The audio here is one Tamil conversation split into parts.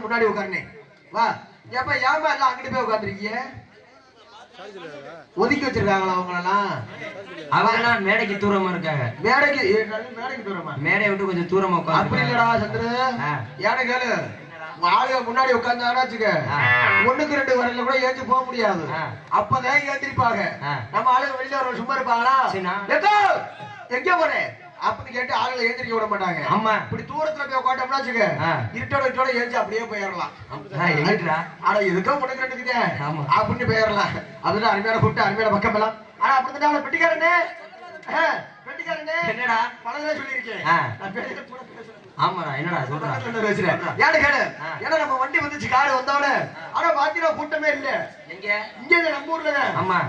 முன்னாடி உட்கார்னே வா ஏப்பா ஏமா எல்லாம் அங்கிட்டு போய் உட்கார்ந்திருக்கீங்க ஒதுக்கி வச்சிருக்காங்களா அவங்களெல்லாம் அவங்கலாம் மேடைக்கு தூரமா இருக்காங்க மேடைக்கு தூரமா மேடையை விட்டு கொஞ்சம் தூரமா உட்கார்ந்து அப்படி இல்லடா சந்திர ஏன்னு கேளு ஆளுங்க முன்னாடி உட்கார்ந்தாங்கன்னா வச்சுக்க ஒண்ணுக்கு ரெண்டு வரல கூட ஏஞ்சி போக முடியாது அப்பதான் ஏந்திருப்பாங்க நம்ம ஆளுங்க வெளியில வர சும்மா இருப்பாங்களா எங்க போறேன் அப்படி கேட்டு ஆளுங்களை ஏந்திரிக்க விட மாட்டாங்க ஆமா இப்படி தூரத்துல போய் உட்காட்டோம்னா வச்சுக்க இருட்டோட ஏஞ்சி அப்படியே போயிடலாம் ஆனா இதுக்கும் உனக்கு ரெண்டுக்குதே அப்படின்னு போயிடலாம் அதுதான் அருமையான கூட்டு அருமையான பக்கம் எல்லாம் ஆனா அப்படித்தான் பெட்டிக்காரனே என்னடா பலதே சொல்லியிருக்கேன் ஆமாடா என்னடா சொல்றேன் ஏன்னு கேளு ஏன்னா நம்ம வண்டி வந்துச்சு காரு வந்தோட ஆனா பாத்தீங்கன்னா கூட்டமே இல்ல இங்க நம்ம ஊர்ல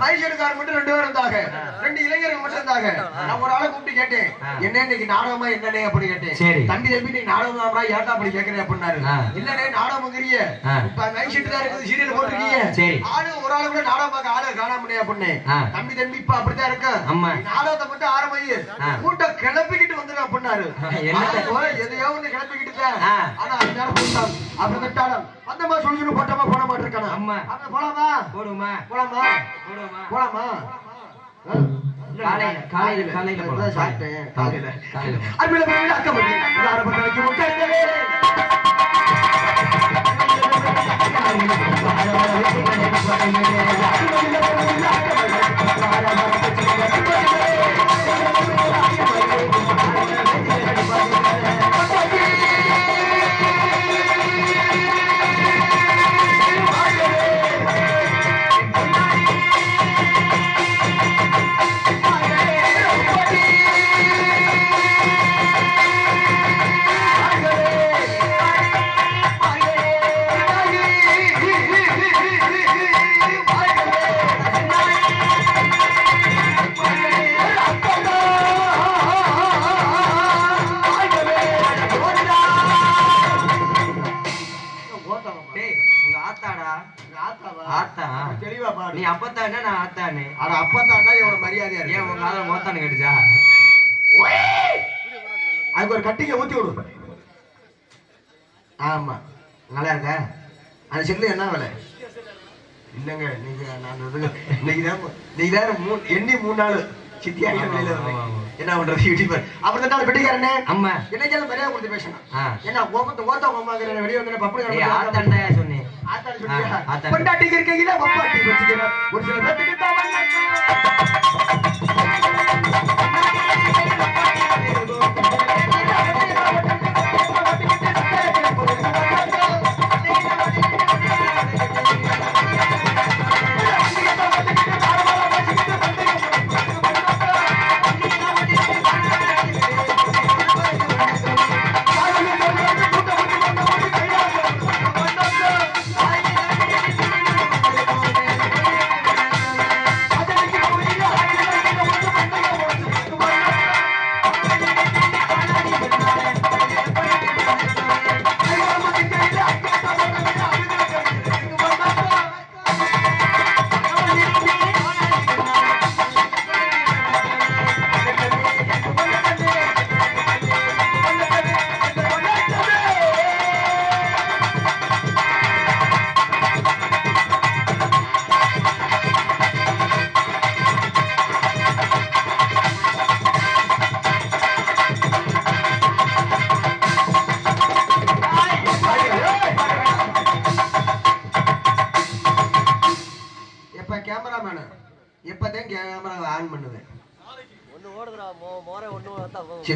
மைசூர்காரர் மட்டும் 2 பேர் இருந்தாங்க 2 இளைஞர்கள் மட்டும் இருந்தாங்க நான் ஒரு ஆளை கூப்பிட்டு கேட்டேன் என்ன இன்னைக்கு நாடகமா என்னன்னே அப்படி கேட்டேன் தம்பி நீ நாடகம் தான்டா ஏன்டா அப்படி கேக்குறேன் அப்படின்னாரு இல்லனே நாடகம்ங்கறியே இப்ப மைசூர் தான் இருக்குது சீரியல் போட்டுருக்கீங்க ஆளு ஒரு ஆளு கூட நாடகம் பார்க்க ஆளு காணாமனே அப்படின்னு தம்பி இப்ப அப்படிதான் இருக்கு நாடகத்தை மட்டும் ஆரம்பி கூட்டம் கிளப்பிக்கிட்டு வந்துடும் அப்படின்னாரு எதையோ ஒண்ணு கிளப்பிக்கிட்டு ஆனா அதனால கூட்டம் அப்படி விட்டாலும் வந்தமா சொல்லிட்டு போட்டமா போன மாட்டு இருக்கானா அப்ப போலாமா போடுமா போலாமா போலாமா காலையில போலாம் சாப்பிட்டேன் காலையில அருமையில அக்கா பண்ணி யார பண்றதுக்கு முட்டை நீ அப்பத்தானே நான் ஆத்தானே அட அப்பத்தாண்டா எவ்வளவு மரியாதையா ஏன் உங்க ஆள மோத்தானு கேட்டுச்சா அதுக்கு ஒரு கட்டிங்க ஊத்தி விடு ஆமா நல்லா இருக்க அது செல்லு என்ன வேலை இல்லங்க நீங்க இன்னைக்குதான் எண்ணி 3 நாள் சித்தியாக வெளியில என்ன பண்றது யூடியூபர் அப்புறம் தான் பெட்டிக்காரனே அம்மா என்னைக்கெல்லாம் மரியாதை கொடுத்து பேசணும் என்ன ஓத்த அம்மாங்கிற வெளியே வந்து பப்படி ஆத்தாண்டா சொன்னேன் ஆத்தாடி சொல்லியா பொண்டாட்டிக்கு இருக்கீங்களா பப்பாட்டி வச்சுக்கிறேன் ஒரு சில பேருக்கு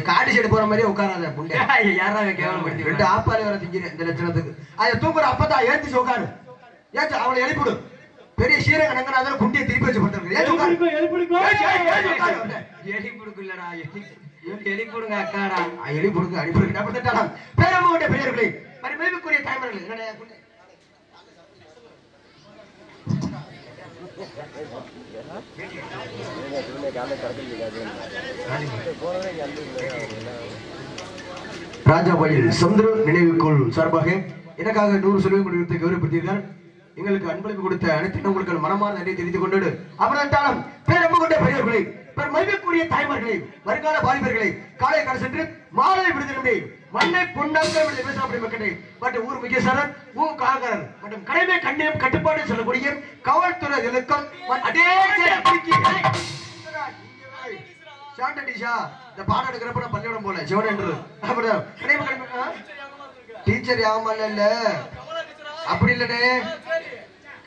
காடி சைடு போற மாதிரியே உட்காராத புண்டை யாராவது கேவலப்படுத்தி 2 ஆப்பாலே வர திங்கிற இந்த லட்சணத்துக்கு அதை தூக்குற அப்பதான் ஏத்தி உட்காரு ஏச்சு அவளை எழுப்பிடு பெரிய சீரக நங்கனாதான் குண்டியை திருப்பி வச்சு போட்டு எலிப்புடுக்குல்லடா எலிப்புடுங்க அக்காடா எலிப்புடுங்க அடிப்புடுங்க அப்படித்தான் பேரம்மாவுடைய பெரியர்களே மறுமைக்குரிய தாய்மார்கள் என்னடா ராஜாபாயில் சந்திர நினைவுக்குள் சார்பாக எனக்காக 100 செலவு கொடுத்து கௌரவப்படுத்தீர்கள். எங்களுக்கு அன்பளிப்பு கொடுத்த அனைத்து உங்களுக்கு மனமார்ந்த நன்றியை தெரிவித்துக் கொண்டு அப்புறம் பேரம்பு கொண்ட பெரியவர்களை மதிப்புக்குரிய தாய்மார்களை வருங்கால வாலிபர்களை காலை கடை சென்று மாலை விடுதலை மண்ணை பொன்னாக்க பேசப்பட்ட மற்றும் ஊர் முக்கியஸ்தர் ஊர் காவலர் மற்றும் கடமை கண்ணியம் கட்டுப்பாடு சொல்லக்கூடிய காவல்துறை இலக்கம் இந்த பாடம் எடுக்கிறப்ப பள்ளியோடம் போல சிவன் என்று டீச்சர் யாமல் இல்ல அப்படி இல்லனே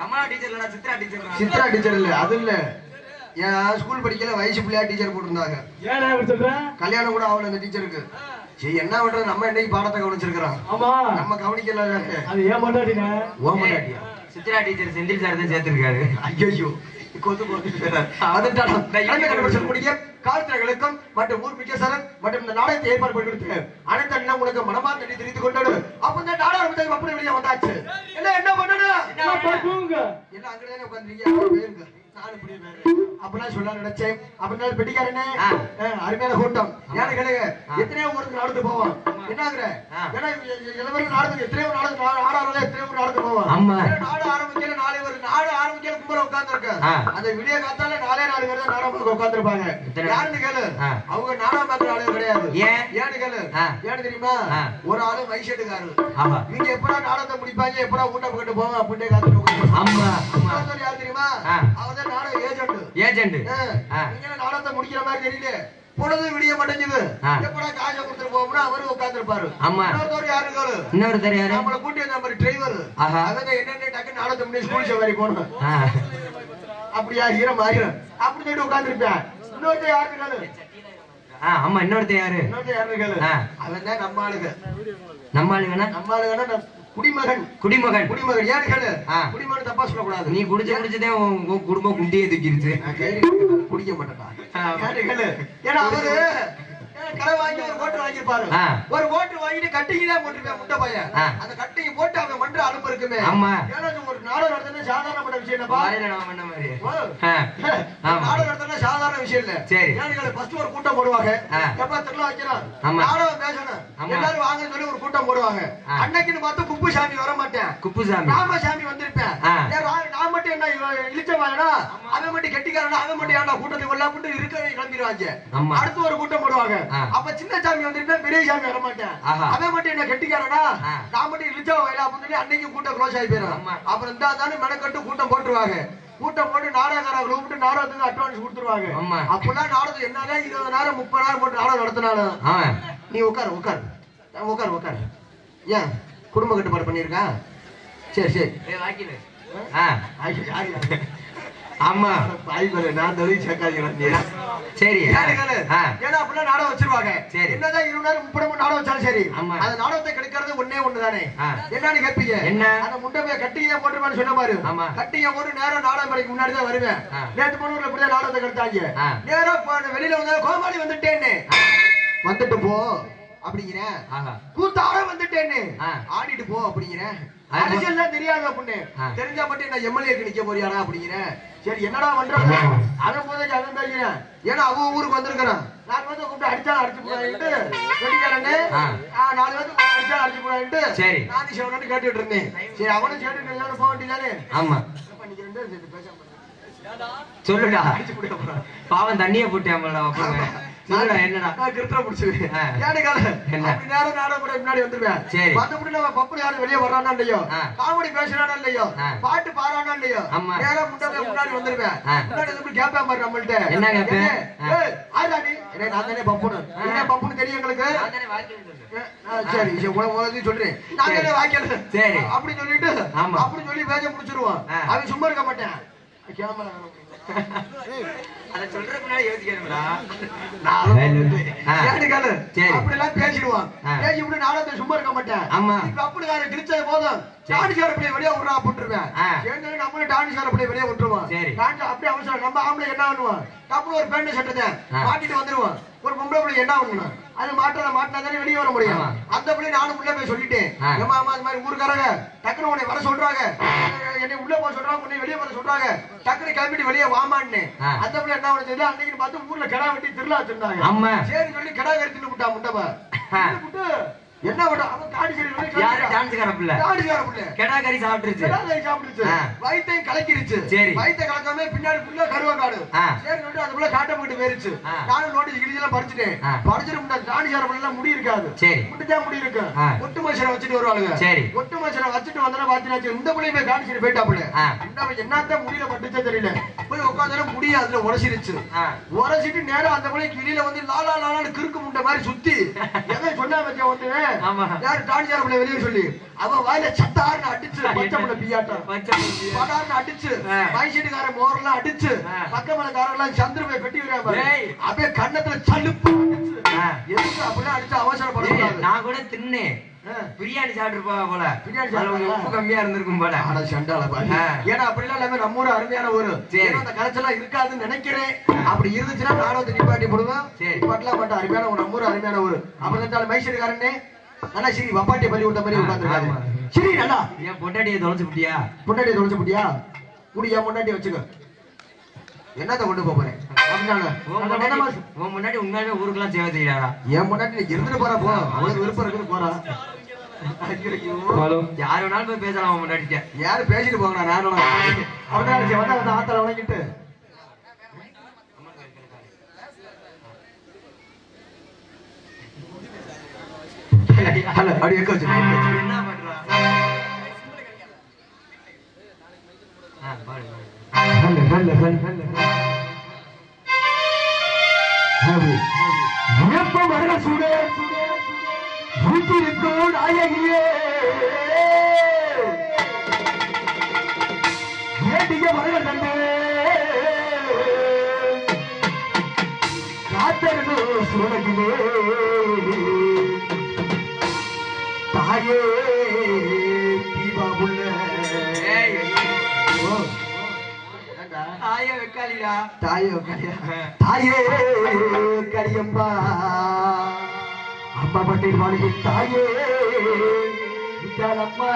கமலா டீச்சர் இல்ல சித்ரா டீச்சர் இல்ல அது இல்ல என் ஸ்கூல் படிக்கல வயசு பிள்ளையா டீச்சர் போட்டிருந்தாங்க கல்யாணம் கூட ஆகல அந்த டீச்சருக்கு சரி என்ன பண்றது நம்ம இன்னைக்கு பாடத்தை கவனிச்சிருக்கிறோம் நம்ம கவனிக்கல அது ஏன் மாட்டாட்டியா சித்ரா டீச்சர் செந்தில் சார் தான் சேர்த்திருக்காரு ஐயோ கால்துறைகளுக்கும் மற்றும் ஊர் முக்கியஸ்தர் மற்றும் இந்த நாடகத்தை ஏற்பாடு பண்ணி அனைத்து உங்களுக்கு மனமார்ந்த நன்றி தெரிவித்துக் கொண்டோடு அப்ப இந்த நாடகம் அப்படி வெளியே வந்தாச்சு என்ன பண்ணணும் எல்லாம் அங்கதானே உட்காந்துருக்கீங்க அப்படிலாம் சொல்ல நினைச்சேன் அப்படின்னா பெட்டிக்காரனே அருமையான கூட்டம் ஏன்னு கேளுங்க எத்தனையோ ஊருக்கு நடந்து போவோம் என்னாங்கிற ஏன்னா இளவரும் நாடு எத்தனையோ நாடு எத்தனையோ நடந்து போவோம் நாடு ஆரம்பிக்கல நாடு ஆரம்பிக்கல கும்பல உட்கார்ந்து இருக்க அந்த விடிய காத்தால 4 பேர் தான் நாடகம் உட்கார்ந்து இருப்பாங்க யாருன்னு கேளு அவங்க நாடகம் பார்க்கிற ஆளு கிடையாது ஏன்னு கேளு ஏன்னு தெரியுமா ஒரு ஆளு மைசெட்டுக்காரு நீங்க எப்படா நாடகத்தை முடிப்பாங்க எப்படா ஊட்ட போட்டு போவாங்க அப்படின்ட்டு காத்துட்டு யாரு தெரியுமா அவதான் ஏஜென்ட் நீங்க நாடகத்தை முடிக்கிற மாதிரி தெரியல பொழுது விடிய மாட்டேங்குது எப்படா காசை கொடுத்துட்டு போவோம்னா அவரு உட்கார்ந்து இருப்பாரு இன்னொரு தெரியாது நம்மளை கூட்டி நம்ம டிரைவர் அவங்க என்னென்ன டக்கு நாடகத்தை முன்னாடி ஸ்கூல் சவாரி போகணும் அப்படியா ஹீரோ மாறிடும் அப்படி சொல்லிட்டு உட்கார்ந்து இருப்பேன் இன்னொருத்த யாரு ஆமா இன்னொருத்த யாரு அவன் தான் நம்ம ஆளுங்கன்னா குடிமகன் யாரு கேளு குடிமகன் தப்பா சொல்லக்கூடாது நீ குடிச்சதே உங்க குடும்பம் குண்டியே தூக்கிருச்சு குடிக்க மாட்டேன் யாரு கேளு ஏன்னா அவரு கடை வாங்கி ஒரு ஓட்டு வாங்கிருப்பாரு ஒரு ஓட்டு வாங்கிட்டு கட்டிங்க தான் போட்டிருப்பேன் முட்டை பையன் அந்த கட்டிங்க போட்டு அவன் மன்ற அலும்பு இருக்குமே ஏன்னா ஒரு நாடகம் நடத்தினா சாதாரணப்பட்ட விஷயம் இல்லப்பா நாடகம் நடத்தினா சாதாரண விஷயம் இல்ல ஏன்னு ஃபர்ஸ்ட் ஒரு கூட்டம் போடுவாங்க எப்ப திருவிழா வைக்கிறோம் நாடகம் பேசணும் எல்லாரும் வாங்கன்னு சொல்லி ஒரு கூட்டம் போடுவாங்க அன்னைக்குன்னு பார்த்து குப்புசாமி வர மாட்டேன் ராமசாமி வந்திருப்பேன் நான் மட்டும் என்ன இழிச்சவானா அவன் மட்டும் கெட்டிக்காரனா அவன் மட்டும் ஏன்டா கூட்டத்துக்கு எல்லாம் மட்டும் இருக்கவே கிளம்பிடுவாங்க அடுத்து ஒரு கூட்டம் போடுவாங்க அப்ப சின்ன சாமி வந்திருப்பேன் பெரிய சாமி வர மாட்டேன் அவன் மட்டும் என்ன கெட்டிக்காரனா நான் மட்டும் கிழிச்சா வயலா அப்படின்னு அன்னைக்கு கூட்டம் க்ளோஸ் ஆகி போயிடும். அப்புறம் இந்த தானே மெனக்கட்டு கூட்டம் போட்டுருவாங்க. கூட்டம் போட்டு நாடகக்காரங்க கூப்பிட்டு நாடகத்துக்கு அட்வான்ஸ் கொடுத்துருவாங்க. அப்பெல்லாம் நாடகம் என்னதான் 20,000 30,000 போட்டு நாடகம் நடத்தினாலும் நீ உட்காரு உட்காரு உட்காரு உட்காரு. ஏன் குடும்ப கட்டுப்பாடு பண்ணிருக்கா? சரி சரி. ஆமா நான் தொழில் சேர்க்காதீங்க. சரி ஏன்னா அப்படிலாம் நாடகம் வச்சிருவாங்க. சரி என்னதான் 20,000 30,000 நாடகம் வச்சாலும் சரி அந்த நாடகத்தை கெடுக்கிறது ஒன்னே ஒண்ணுதானே. என்னன்னு கேட்பீங்க? என்ன அந்த முண்டை கட்டியே போட்டுருவான்னு சொன்ன பாரு. கட்டிய போட்டு நேரம் நாடகம் மணிக்கு முன்னாடி தான் வருவேன். நேற்று போனூர்ல இப்படிதான் நாடகத்தை கெடுத்தாங்க. நேரம் வெளியில வந்தா கோமாளி வந்துட்டேன்னு வந்துட்டு போ அப்படிங்கிறேன். கூத்தாட வந்துட்டேன்னு ஆடிட்டு போ அப்படிங்கிறேன். அரசியல் தெரியாது அப்படின்னு தெரிஞ்சா மட்டும் நான் எம்எல்ஏக்கு நிக்க போறியாடா அப்படிங்கிறேன். சரி என்னடா பண்றது அதை போதைக்கு அவன் பேசுறேன். ஏன்னா அவங்க ஊருக்கு வந்திருக்கிறேன். 4 பேர்த்த கூப்பிட்டு அடிச்சா அடிச்சு போடான்ட்டு வெடிக்காரன்னு 4 பேர்த்து அடிச்சா அடிச்சு போடான்ட்டு சரி நாதி சிவனு கேட்டுட்டு இருந்தேன். சரி அவனும் கேட்டுட்டு போக வேண்டியதானே. ஆமா சொல்லுடா பாவம் தண்ணிய போட்டேன். என்னடா கிருத்திர முடிச்சுவேன். முன்னாடி வந்துருவேன். மத்தபடி நம்ம பப்பு யாரும் வெளியே வர்றானா இல்லையோ, காமெடி பேசுறானா இல்லையோ, பாட்டு பாடுறானா இல்லையோ, நேரம் முன்னாடி வந்துருவேன். முன்னாடி கேப்பா பாரு நம்மள்ட்ட. என்ன கேப்பேன்? நான் தானே பப்புனு. என்ன பப்புனு தெரியும் எங்களுக்கு. சரி சொல்றேன். நான் தானே வாய்க்கல. சரி அப்படி சொல்லிட்டு அப்படி சொல்லி பேச முடிச்சிருவான். அவன் சும்மா இருக்க மாட்டேன். அத சொல்றதுக்கு முன்னாடி யோசிக்கணும்டா. அப்படிலாம் பேசிடுவான். பேசி விட்டு நாடகத்தை சும்மா இருக்க மாட்டேன். அப்படிக்கார கிழிச்சது போதும் டான்ஸ்கார பிள்ளை வெளியே விடுறா போட்டுருவேன். நம்மளும் டான்ஸ்கார பிள்ளை வெளியே விட்டுருவோம். அப்படியே அவசரம் நம்ம ஆம்பளை என்ன பண்ணுவோம்? டப்புனு ஒரு பேண்ட் சட்டத்தை மாட்டிட்டு வந்துருவோம். ஒரு பொம்பளை பிள்ளை என்ன பண்ணணும்? அது மாட்டினா தானே வெளியே வர முடியும். அந்த பிள்ளை நானும் உள்ள போய் சொல்லிட்டேன். ஏமா அது மாதிரி ஊருக்காரங்க டக்குனு உன்னை வர சொல்றாங்க, என்னை உள்ள போக சொல்றாங்க, உன்னை வெளியே வர சொல்றாங்க, டக்குனு கிளம்பிட்டு வெளியே வாமான்னு. அந்த பிள்ளை என்ன பண்ணுது? அன்னைக்கு பார்த்து ஊர்ல கிடா வெட்டி திருவிழா வச்சிருந்தாங்க. சரி சொல்லி கிடா கருத்துன்னு விட்டா முட்டப்ப என்ன வயிற்றையும் கலக்கிருச்சு. வயிற்றை கலக்காம பின்னாடி புள்ள கருவ காடு. சரி சொல்லிட்டு அந்த புள்ள காட்ட போயிட்டு போயிருச்சு. நானும் நோட்டீஸ் கிழிச்செல்லாம் படிச்சுட்டேன். படிச்சுட்டு டான்ஸ்கார முடி இருக்காது, முட்டுதான் முடி இருக்கு. ஒட்டு மச்சனை வச்சுட்டு வருவாளுங்க. ஒட்டு மச்சனை வச்சுட்டு வந்தா பாத்தீங்கன்னா இந்த புள்ளைய போய் டான்ஸ் போயிட்டாப்புல. என்னத்தான் முடியல பட்டுச்சே தெரியல. போய் உட்காந்து முடிய அதுல உடச்சிருச்சு. உடச்சிட்டு நேரம் அந்த புள்ளைய கிளியில வந்து லாலா லாலான்னு கிறுக்கு முட்டை மாதிரி சுத்தி எதை சொன்னா வச்சா வந்து யாரு டான்ஸ்கார பிள்ளை வெளியே சொல்லி அவன் வாயில சட்டாருன்னு அடிச்சு பச்சை பிள்ளை பியாட்டம் படாருன்னு அடிச்சு வயசீட்டுக்கார மோரெல்லாம் அடிச்சு பக்கமலக்காரெல்லாம் சந்திரபை பெட்டி விடாம அப்படியே கண்ணத்துல சலுப்பு எதுக்கு அப்படியே அடிச்சு அவசரப்பட. நான் கூட தின்னேன் பிரியாணி சாப்பிட்டுருப்பா போல. பிரியாணி உப்பு கம்மியா இருந்திருக்கும் போல. ஏன்னா அப்படிலாம் எல்லாமே நம்ம ஊரு அருமையான ஊரு. அந்த கலைச்செல்லாம் இருக்காதுன்னு நினைக்கிறேன். அப்படி இருந்துச்சுன்னா நானும் நிப்பாட்டி போடுவேன். நிப்பாட்டலாம் மாட்டேன். அருமையான ஒரு நம்ம ஊரு அருமையான ஊரு. அப்புறம் இருந்தாலும் மைசூர்காரனே நல்லா சரி வப்பாட்டியை பள்ளி விட்ட மாதிரி உட்காந்துருக்காரு. சரி நல்லா என் பொண்டாட்டியை தொலைச்சு புட்டியா? பொண்டாட்டியை தொலைச்சு புட்டியா? குடி என் பொண்டாட்டியை வச்சுக்க. என்னத்த கொண்டு போறேன் முன்னாடி உண்மையாவே ஊருக்கெல்லாம் சேவை செய்யறாரா? என் முன்னாடி இருந்துட்டு போறா போ. அவளுக்கு விருப்பம் இருக்குன்னு போறா. யாரு வேணாலும் போய் பேசலாம். முன்னாடி யாரு பேசிட்டு போங்க. நானும் அவனால ஆத்தல வணங்கிட்டு அப்படி எக்க வச்சு என்ன பண்றா? சுடே வீட்டிற்கும் நாயகியே ஏட்டிய மரண கண்டே காத்தருது சுடகிலே தாயே தீபாபுள்ள தாயே வெக்காளியா? தாயே வெக்காளியா? தாயே கரியம்பா அம்மா பட்டேல் வாழ்க்கை தாயே விட்டாலம்மா.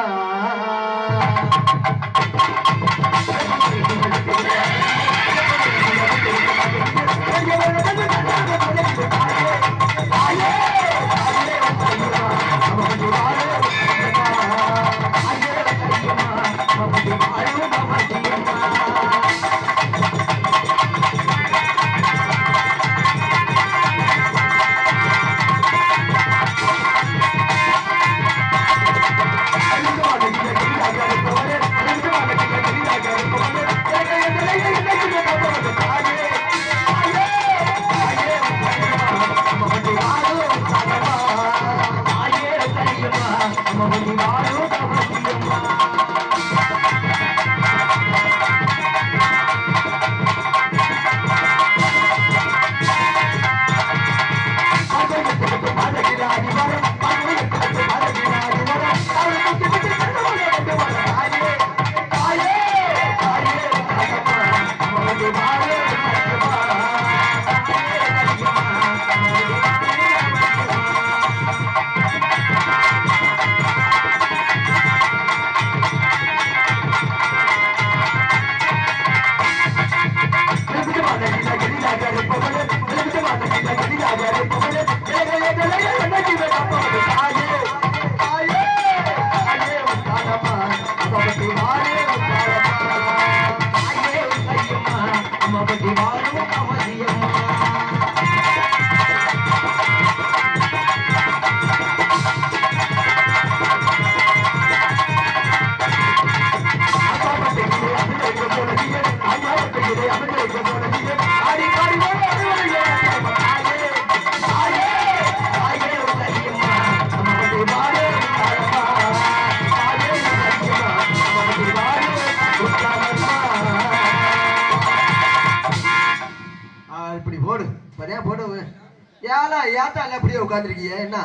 உட்கார்ந்துருக்கீங்க என்ன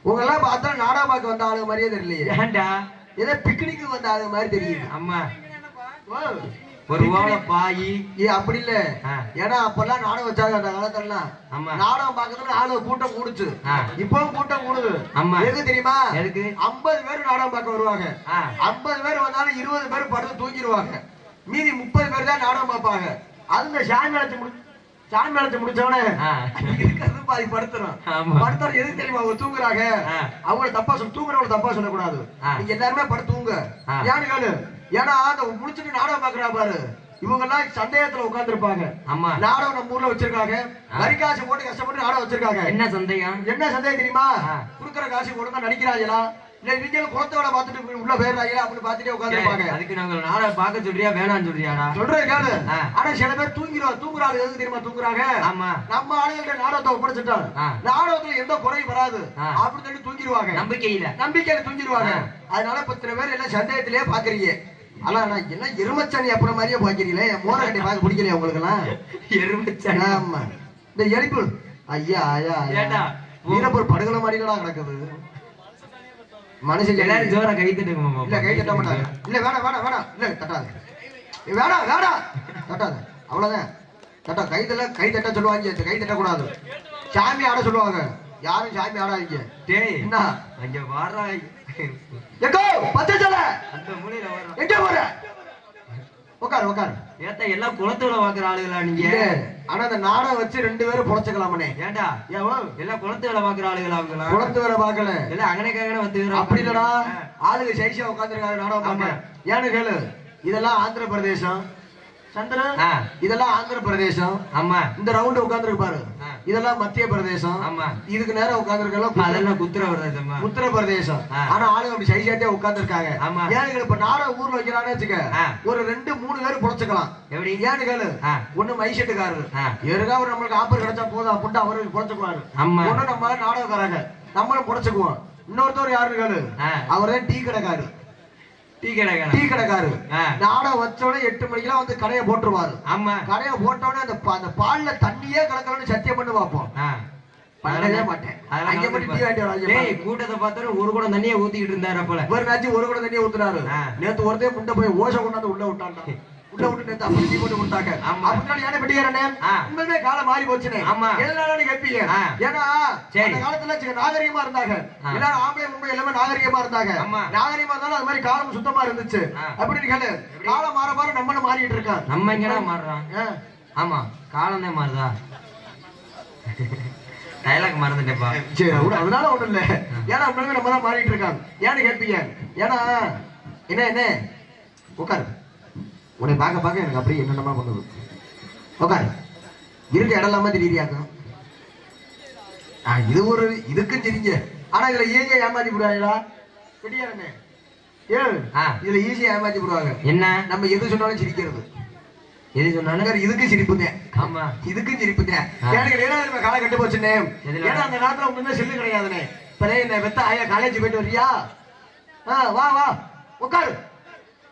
உங்களெல்லாம் பார்த்தா நாடா பார்க்க வந்த ஆளுங்க மாதிரியே தெரியலையே. ஏன்டா ஏதோ பிக்னிக்கு வந்த ஆளுங்க மாதிரி தெரியுது. அம்மா ஒரு ஓலை பாயி அப்படி இல்ல. ஏன்னா அப்பெல்லாம் நாடகம் வச்சாங்க அந்த காலத்துலாம். நாடகம் பார்க்கறதுல ஆளு கூட்டம் கூடுச்சு. இப்பவும் கூட்டம் கூடுது. எதுக்கு தெரியுமா? 50 பேர் நாடகம் பார்க்க வருவாங்க. 50 பேர் வந்தாலும் 20 பேர் படுத்து தூங்கிடுவாங்க. மீதி 30 பேர் தான் நாடகம் பார்ப்பாங்க. அது சாமி மேலத்தை முடிச்சவனே இருக்கிறது பாதி படுத்துறோம். படுத்துறோம் எதுக்கு தெரியுமா? அவங்க தூங்குறாங்க. அவங்கள தப்பா தூங்குறவங்கள தப்பா சொல்லக்கூடாது. நீங்க எல்லாருமே படுத்து தூங்க. ஏன்னு கேளு. ஏன்னா அந்த முடிச்சுட்டு நாடகம் பாக்குறா பாரு, இவங்க எல்லாம் சந்தேகத்துல உட்கார்ந்து இருப்பாங்க. நாடகம் நம்ம ஊர்ல வச்சிருக்காங்க. வரி காசு போட்டு கஷ்டப்பட்டு நாடகம் வச்சிருக்காங்க. என்ன சந்தேகம் தெரியுமா? குடுக்கற காசு ஒழுங்கா நடிக்கிறாங்களா இல்ல நீங்க குளத்தோட பாத்துட்டு உள்ள போயிடுறாங்களா அப்படின்னு பாத்துட்டே உட்காந்துருப்பாங்க. அதுக்கு நாங்க நாடகம் பார்க்க சொல்றியா வேணான்னு சொல்றியாடா? சொல்றேன் கேளு. ஆனா சில பேர் தூங்குறாங்க. எதுக்கு தெரியுமா தூங்குறாங்க? நம்ம ஆளுகிட்ட நாடகத்தை ஒப்படைச்சிட்டாங்க. நாடகத்துல எந்த குறையும் வராது அப்படின்னு சொல்லி தூங்கிடுவாங்க. நம்பிக்கையில தூங்கிடுவாங்க. அதனால இப்ப இத்தனை பேர் எல்லாம் சந்தேகத்திலேயே பாக்குறீங்க. ஆனா நான் எல்லாம் எருமச்சாணி அப்புறம் மாதிரியே பாக்கிறீங்களே. மோர கட்டி பார்க்க பிடிக்கலையா உங்களுக்கு எல்லாம்? எருமச்சாணி. ஆமா இந்த எரிப்பு ஐயா ஐயா வீரப்பூர் படுகொலை மாதிரிலாம் கிடக்குது. மனுஷன் எல்லாரும் ஜோர கை தட்டுங்க. இல்ல கை தட்ட மாட்டாங்க. இல்ல வேணாம் இல்ல தட்டாது. வேணாம் தட்டாது. அவ்வளவுதான். கை தட்ட சொல்லுவாங்க. கை தட்டக்கூடாது. சாமி ஆட சொல்லுவாங்க. யாரும் சாமி ஆடாதீங்க. என்ன அங்க வாரா எக்கோ பச்சை சொல்ல அந்த மூலையில வர எங்க போற? உட்காரு. ஏத்த எல்லாம் குளத்துல பாக்குற ஆளுகளா நீங்க? ஆனா அந்த நாடகம் வச்சு 2 பேரும் பொழைச்சுக்கலாமனே. ஏண்டா எல்லாம் குளத்துல பாக்குற ஆளுகளா? அவங்களா குளத்து வேற பாக்கல. எல்லாம் அங்கனக்காக வந்து அப்படி இல்லடா. ஆளுங்க சைஸா உட்காந்துருக்காங்க நாடகம் பாக்க. ஏன்னு கேளு. இதெல்லாம் ஆந்திர பிரதேசம் சந்திரன். இதெல்லாம் ஆந்திர பிரதேசம். ஆமா. இந்த ரவுண்ட் உட்கார்ந்து பாரு. இதெல்லாம் மத்திய பிரதேசம். ஆமா. இதுக்கு நேரம் உட்கார்ந்துருக்கலாம். அதெல்லாம் உத்தர பிரதேசம். ஆனா ஆளுங்க அப்படி சைஸாட்டே உட்கார்ந்துருக்காங்க. ஏன்னு இப்ப நாடகம் ஊர்ல வைக்கிறான்னு வச்சுக்க, ஒரு 2-3 பேர் பொழைச்சுக்கலாம். எப்படி? ஏன்னு கேளு. ஒண்ணு மைசெட்டுக்காரரு ஏற்கா ஒரு நம்மளுக்கு ஆப்பர் கிடைச்சா போதும் அப்படின்னு அவருக்கு பொழைச்சுக்குவாரு. ஒண்ணு நம்ம நாடகக்காரங்க நம்மளும் பொழைச்சுக்குவோம். இன்னொருத்தவர் யாருன்னு கேளு. அவர்தான் டீ கடைக்காரு. டீ கடைக்காரு நாடகம் வச்சோட 8 மணிக்கெல்லாம் வந்து கடையை போட்டுருவாரு. ஆமா. கடையை போட்டோட அந்த பால்ல தண்ணியே கலக்கலன்னு சத்தியம் பண்ணி பார்ப்போம். பண்ணவே மாட்டேன். அங்க மட்டும் டீ வாங்கிட்டு கூட்டத்தை பார்த்தாலும் ஒரு குடம் தண்ணியை ஊத்திக்கிட்டு இருந்தாரு. போல ஒரு நாச்சு ஒரு குடம் தண்ணியை ஊத்துறாரு. நேத்து ஒருத்தே முண்டை போய் ஓசை கொண்டாந்து உள்ள விட்டான்டா. உள்ள விட்டு நேத்து அப்படி டீ போட்டு கொடுத்தாங்க. அப்படினால ஏன்னா பெட்டியாரனே உண்மையுமே காலம் மாறி போச்சுனே. எதனால கேட்பீங்க? ஏன்னா அந்த காலத்துல நாகரிகமா இருந்தாங்க. எல்லாரும் ஆம்பளை மும்பை எல்லாமே நாகரிகமா இருந்தாங்க. நாகரிகமா இருந்தாலும் அது மாதிரி காலம் சுத்தமா இருந்துச்சு. அப்படின்னு கேளு. காலம் மாற மாற நம்மளும் மாறிட்டு இருக்கோம். நம்ம எங்கடா மாறுறோம்? ஆமா காலம் தான் மாறுதா? டயலாக் மறந்துட்டேப்பா. சரி அதனால ஒண்ணும் இல்ல. ஏன்னா உண்மையுமே நம்ம தான் மாறிட்டு இருக்காங்க. ஏன்னு கேட்பீங்க? ஏன்னா என்ன உட்காரு. உன்னை பார்க்க எனக்கு அப்படியே என்னென்னமா பண்ணுது. உட்காரு. இருக்க இடம் இல்லாம தெரியாக்கும். இது ஒரு இதுக்கும் தெரிஞ்ச. ஆனா இதுல ஈஸியா ஏமாத்தி விடுவாங்களா? பெட்டியாரனே இதுல ஈஸியா ஏமாத்தி விடுவாங்க. என்ன? நம்ம எது சொன்னாலும் சிரிக்கிறது. எது சொன்னாலும் இதுக்கு சிரிப்புதேன். ஆமா. இதுக்கும் சிரிப்புதேன். எனக்கு காலை கட்டு போச்சுன்னே. ஏன்னா அந்த காலத்துல ஒண்ணுமே செல்லு கிடையாதுனே. என்ன வெத்த ஆயா காலேஜ் போயிட்டு வர்றியா? வா வா உட்காரு.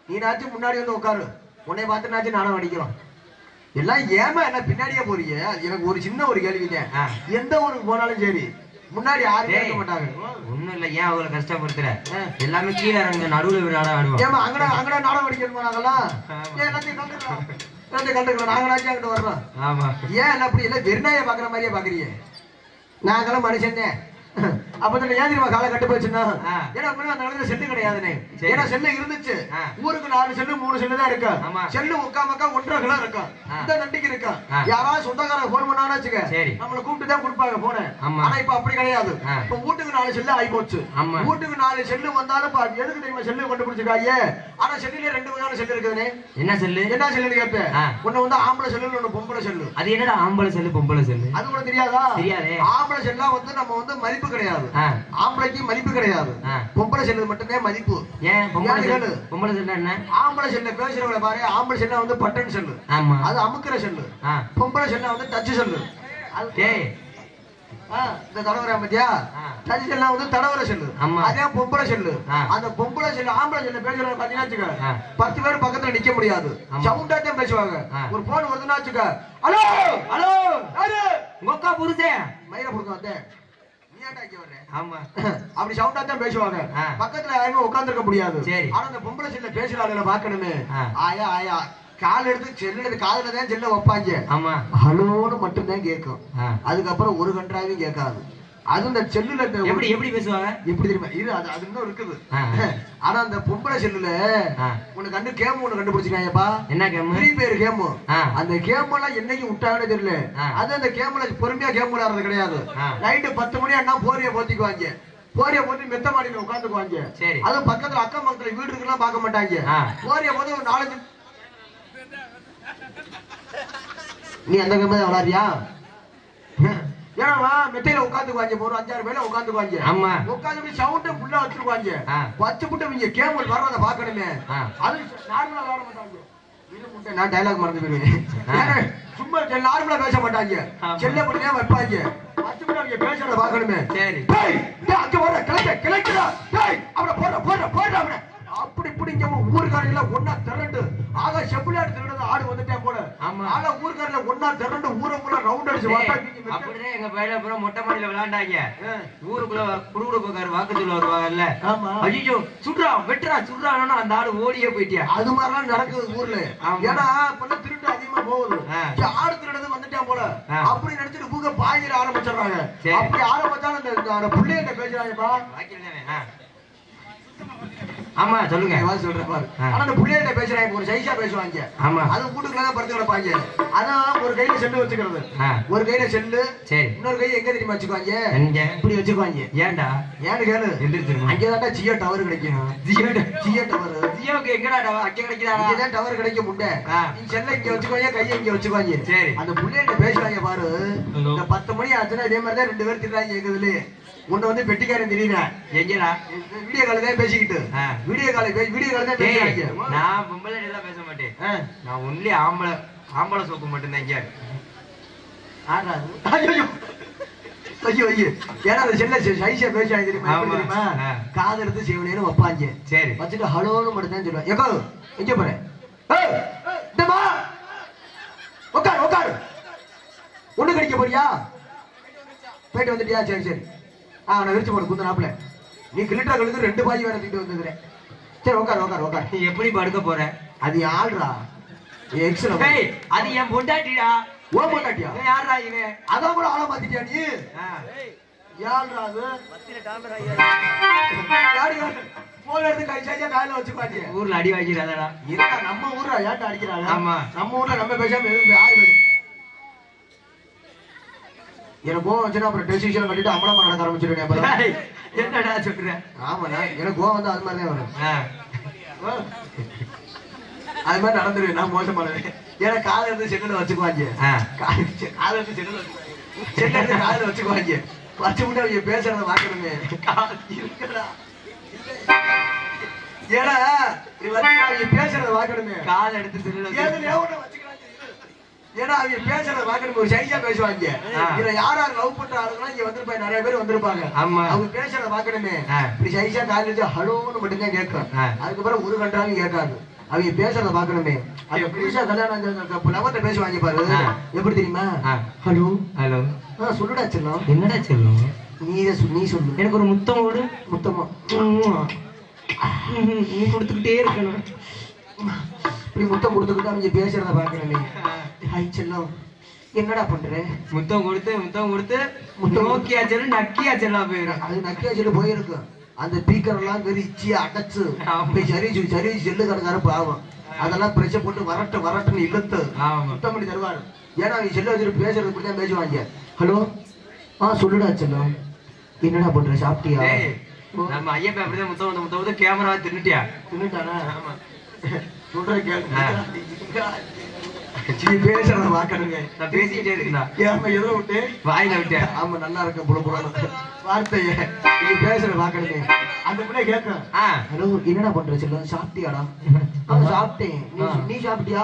நீனாச்சும் முன்னாடி வந்து உட்காரு. உன்னை பார்த்துனாச்சும் நானும் அடிக்கிறோம். எல்லாம் ஏமா என்ன பின்னாடியே போறீங்க? எனக்கு ஒரு சின்ன ஒரு கேள்விங்க. எந்த ஊருக்கு போனாலும் சரி முன்னாடி யாரும் கேட்க மாட்டாங்க. ஒண்ணும் இல்ல, ஏன் அவங்களை கஷ்டப்படுத்துற? எல்லாமே கீழே இறங்க நடுவுல விட ஆடுவோம். ஏமா அங்கடா நாடகம் அடிக்கணுமா? நாங்கெல்லாம் எல்லாத்தையும் கண்டுக்கலாம். நாங்களாச்சும் அங்கிட்டு வர்றோம். ஆமா, ஏன் எல்லாம் அப்படி இல்லை வெறுநாயை பாக்குற மாதிரியே பாக்குறீங்க? நாங்கெல்லாம் மனுஷன். அப்பதான் ஏன் தெரியுமா காலை கட்டு போச்சுன்னா, ஏன்னா அந்த காலத்துல செல்லு கிடையாதுன்னு. ஏன்னா செல்லு இருந்துச்சு, ஊருக்கு 4 செல்லு 3 செல்லு தான் இருக்கு. செல்லு முக்காமக்கா 1.5 கிலோ இருக்கும். இந்த நண்டிக்கு இருக்கும். யாராவது சொந்தக்காரங்க போன் பண்ணான்னு வச்சுக்க, நம்மளை கூப்பிட்டு தான் கொடுப்பாங்க போன. ஆனா இப்ப அப்படி கிடையாது. இப்ப வீட்டுக்கு 4 செல்லு ஆகி போச்சு. வீட்டுக்கு 4 செல்லு வந்தாலும் எதுக்கு தெரியுமா செல்லு கண்டுபிடிச்சிருக்காங்க? ஆனா செல்லுல 2 வகையான செல்லு இருக்குதுன்னு. என்ன செல்லுன்னு கேட்பேன். ஒண்ணு வந்து ஆம்பளை செல்லு, ஒண்ணு பொம்பளை செல்லு. அது என்னடா ஆம்பளை செல்லு பொம்பளை செல்லு? அது கூட தெரியாதா? தெரியாது. ஆம்பளை செல்லா வந்து நம்ம வந்து மதிப்பு கிடையாது, ஆம்பளைக்கு மதிப்பு கிடையாது. பொம்பளை செல்லு மட்டுமே மதிப்பு. ஏன் பொம்பளை செல்லு என்ன? ஆம்பளை செல்ல பேசுறவங்கள பாரு, ஆம்பளை செல்ல வந்து பட்டன் செல்லு, அது அமுக்குற செல்லு. பொம்பளை செல்ல வந்து டச் செல்லு. இந்த தடவர பத்தியா டச் செல்ல வந்து தடவர செல்லு. அதே பொம்பளை செல்லு. அந்த பொம்பளை செல்லு ஆம்பளை செல்ல பேசுறவங்க பாத்தீங்கன்னா 10 பேர் பக்கத்துல நிக்க முடியாது, சவுண்டா தான் பேசுவாங்க. ஒரு போன் வருதுன்னா வச்சுக்க, ஹலோ ஹலோ யாரு உங்க அக்கா புருஷன் மயிர புடுங்க வந்தேன் அப்படி சவுண்டா தான் பேசுவாங்க. பக்கத்துல யாருமே உட்கார்ந்துருக்க முடியாது. ஆனா அந்த பொம்பளை செல்ல பேசுறாங்க பாக்கணுமே. ஆயா ஆயா கால் எடுத்து செல்லுறது காதுல தான் செல்ல வைப்பாங்க. ஆமா, ஹலோன்னு மட்டும் தான் கேட்கும். அதுக்கப்புறம் ஒரு கன்றாவையும் கேட்காது. அது இந்த செல்லுல எப்படி பேசுவாங்க எப்படி தெரியுமா? இது அது இன்னும் இருக்குது. ஆனா அந்த பொம்பளை செல்லுல உனக்கு கண்டு கேம் ஒண்ணு கண்டுபிடிச்சிருக்காங்கப்பா. என்ன கேம்? Free fire game. அந்த கேம் எல்லாம் என்னைக்கு விட்டாங்கன்னு தெரியல. அது அந்த கேம்ல பொறுமையா கேம் விளையாடுறது கிடையாது. நைட்டு 10 மணி ஆனா போரிய போத்திக்குவாங்க. போரிய போட்டு மெத்த மாடியில உட்காந்துக்குவாங்க. அது பக்கத்துல அக்கம் பக்கத்துல வீடு இருக்குலாம் பார்க்க மாட்டாங்க. போரிய போது ஒரு 4 நீ அந்த கேம் தான் விளையாடுறியா? ஏன்னா மெத்தையில உட்காந்துக்குவாங்க, ஒரு 5-6 பேர்ல உட்காந்துக்குவாங்க. ஆமா, உட்காந்து சவுண்ட ஃபுல்லா வச்சிருவாங்க. வச்சுட்டு இங்க கேம் வர்றத பாக்கணுமே. அது நார்மலா விளையாட மாட்டாங்க. நான் டயலாக் மறந்து போயிருவேன். சும்மா நார்மலா பேச மாட்டாங்க, செல்ல படிதான் வைப்பாங்க. வச்சுட்டு அவங்க பேசுறத பாக்கணுமே. சரி அங்க வர கிளைக்கிறா அவனை போடுற அப்படி பிடிங்க ஊர்காரில ஒன்னா திரண்டு ஆக செப்பிலாடு திருடுறது ஆடு வந்துட்டேன் போல. ஆக ஊர்காரில ஒன்னா திரண்டு ஊருக்குள்ள ரவுண்ட் அடிச்சு அப்படிதான் எங்க பையில அப்புறம் மொட்டை மாடியில விளையாண்டாங்க. ஊருக்குள்ள குடுகுடுப்புக்காரு வாக்கு சொல்ல வருவாங்கல்ல, ஐயோ சுடுறா வெட்டுறா சுடுறான்னா அந்த ஆடு ஓடியே போயிட்டியா. அது மாதிரிலாம் நடக்குது ஊர்ல. ஏன்னா இப்ப திருட்டு அதிகமா போகுது. ஆடு திருடுறது வந்துட்டேன் போல அப்படி நினைச்சிட்டு பூக்க பாயிர ஆரம்பிச்சிடுறாங்க. அப்படி ஆரம்பிச்சாலும் அந்த பிள்ளைகிட்ட பேசுறாங்கப்பா. ஆமா சொல்லுங்க சொல்றேன் பாரு. ஆனா அந்த புள்ளையிட்ட பேசுறாங்க, ஒரு சைஸா பேசுவாங்க. ஆமா, அது வீட்டுக்குள்ளதான் படுத்து கிடப்பாங்க. அதான் ஒரு கையில செல்லு வச்சுக்கிறது, ஒரு கையில செல்லு, இன்னொரு கையில எங்க தெரியுமா வச்சுக்குவாங்க? இப்படி வச்சுக்குவாங்க. ஏன்டா ஏன்னு கேளு, அங்கேதான்டா ஜியோ டவர் கிடைக்கும். ஜியோ டவர் ஜியோக்கு எங்கடா டவர் அங்க கிடைக்குதா? இங்கதான் டவர் கிடைக்க முட்டை. நீ செல்ல இங்க வச்சுக்குவாங்க, கையை இங்க வச்சுக்குவாங்க. சரி, அந்த புள்ளையிட்ட பேசுவாங்க பாரு. இந்த 10 மணி ஆச்சுன்னா இதே மாதிரிதான் 2 பேர் திட்டுறாங்க. எங்குதுல உன்ன வந்து பெட்டிக்காரன் தெரியல எங்கடா வீடியோ கால் தான் பேசிக்கிட்டு வீடியோ கால் தான் பேசுறாங்க. நான் பொம்பளை எல்லாம் பேச மாட்டேன். நான் ஒன்லி ஆம்பளை சோப்பு மட்டும் தான். இங்க ஐயோ ஐயோ ஏன்னா அந்த செல்ல சைஸா பேசுவாங்க தெரியுமா? காது எடுத்து செய்வனேன்னு வைப்பாங்க. சரி வச்சுட்டு ஹலோன்னு மட்டும் தான் சொல்லுவாங்க. எக்கோ எங்க போறேன் உட்காரு ஒண்ணு கடிக்க போறியா? போயிட்டு வந்துட்டியா? சரி சரி நான் விரிச்சு போடு குந்தனாப்புல. நீ கிளிட்டர்களுக்கு 2 பாய் வேற தூக்கிட்டு வந்துக்கிறேன். சரி உட்காரு. நீ எப்படி படுக்க போற? அது யாருடா? அது என் பொண்டாட்டிடா. ஓ பொண்டாட்டியா? யாருடா இவன்? அதான் கூட ஆள மாத்திட்டியா நீ? யாருடா அது? போன் எடுத்து கை சாய்ச்சா காயில வச்சுப்பாங்க. ஊர்ல அடி வாங்கிறாதடா. இருக்கா நம்ம ஊர்ல ஏன்டா அடிக்கிறாங்க? ஆமா, நம்ம ஊர்ல நம்ம பேசாம யாரு பேச எனக்கு கோவம் வச்சுன்னா அப்புறம் டெசிஷன் கட்டிட்டு அமலமா நடக்க ஆரம்பிச்சிருக்கேன். என்னடா சொல்றேன்? ஆமாண்ணா எனக்கு கோவம் வந்து அது மாதிரிதான் வரும். அது மாதிரி நடந்துருவேன் நான் மோசமானது. ஏன்னா காலை எடுத்து செல்லுல வச்சுக்குவாங்க. காலை எடுத்து செல்லுல காலையில வச்சுக்குவாங்க. வச்சு விட்டு அவங்க பேசுறத பாக்கணுமே. ஏன்னா நீ வந்து அவங்க பேசுறத பாக்கணுமே. காலை எடுத்து செல்லுல வச்சுக்கிறாங்க. ஏன்னா அவங்க பேசுறத பாக்கணும் ஒரு சைஸா பேசுவாங்க. இதுல யார் லவ் பண்ற ஆளுங்கலாம் இங்க வந்திருப்பாங்க, நிறைய பேர் வந்திருப்பாங்க. அவங்க பேசுறத பாக்கணுமே, இப்படி சைஸா காலேஜ் ஹலோன்னு மட்டும்தான் கேட்கும். அதுக்கப்புறம் ஒரு கண்டாலும் கேட்காது. அவங்க பேசுறத பாக்கணுமே. அது புதுசா கல்யாணம் லவர்ட்ட பேசுவாங்க பாரு, எப்படி தெரியுமா? ஹலோ ஹலோ சொல்லுடா செல்லம். என்னடா செல்லம்? நீ சொல்லு. எனக்கு ஒரு முத்தம் ஓடு. முத்தமா நீ கொடுத்துக்கிட்டே இருக்கணும். இப்படி முத்தம் கொடுத்துக்கிட்டு அவங்க பேசுறத பாக்கணுமே. ஹாய் செல்லம், என்னடா பண்ற? முத்தம் கொடுத்து நோக்கியா செல்லு நக்கியா செல்லா போயிடும். அது நக்கியா செல்லு போயிருக்கு. அந்த பீக்கர் எல்லாம் வெறிச்சி அடைச்சு சரி செல்லு கணக்காரு பாவம். அதெல்லாம் பிரச்சனை போட்டு வரட்டுன்னு இழுத்து முத்தம் பண்ணி தருவாரு. ஏன்னா அவங்க செல்லு வச்சுட்டு பேசுறது இப்படிதான் பேசுவாங்க. ஹலோ சொல்லுடா செல்லம், என்னடா பண்ற? சாப்பிட்டியா? நம்ம ஐயப்பா அப்படிதான் முத்தம் கேமரா தின்னுட்டானா? சொல்றேன் பேசுறத பாக்கணுங்க. நான் பேசிக்கிட்டே இருக்கா எதோ விட்டு வாயில விட்டேன். ஆமா நல்லா இருக்க புலப்புறான வார்த்தைய நீ பேசுறத பாக்கணுங்க. அந்த பிள்ளை கேட்கும். ஹலோ என்னடா பண்ற செல்லம்? சாப்பிட்டியாடா? சாப்பிட்டேன். நீ சாப்பிட்டியா?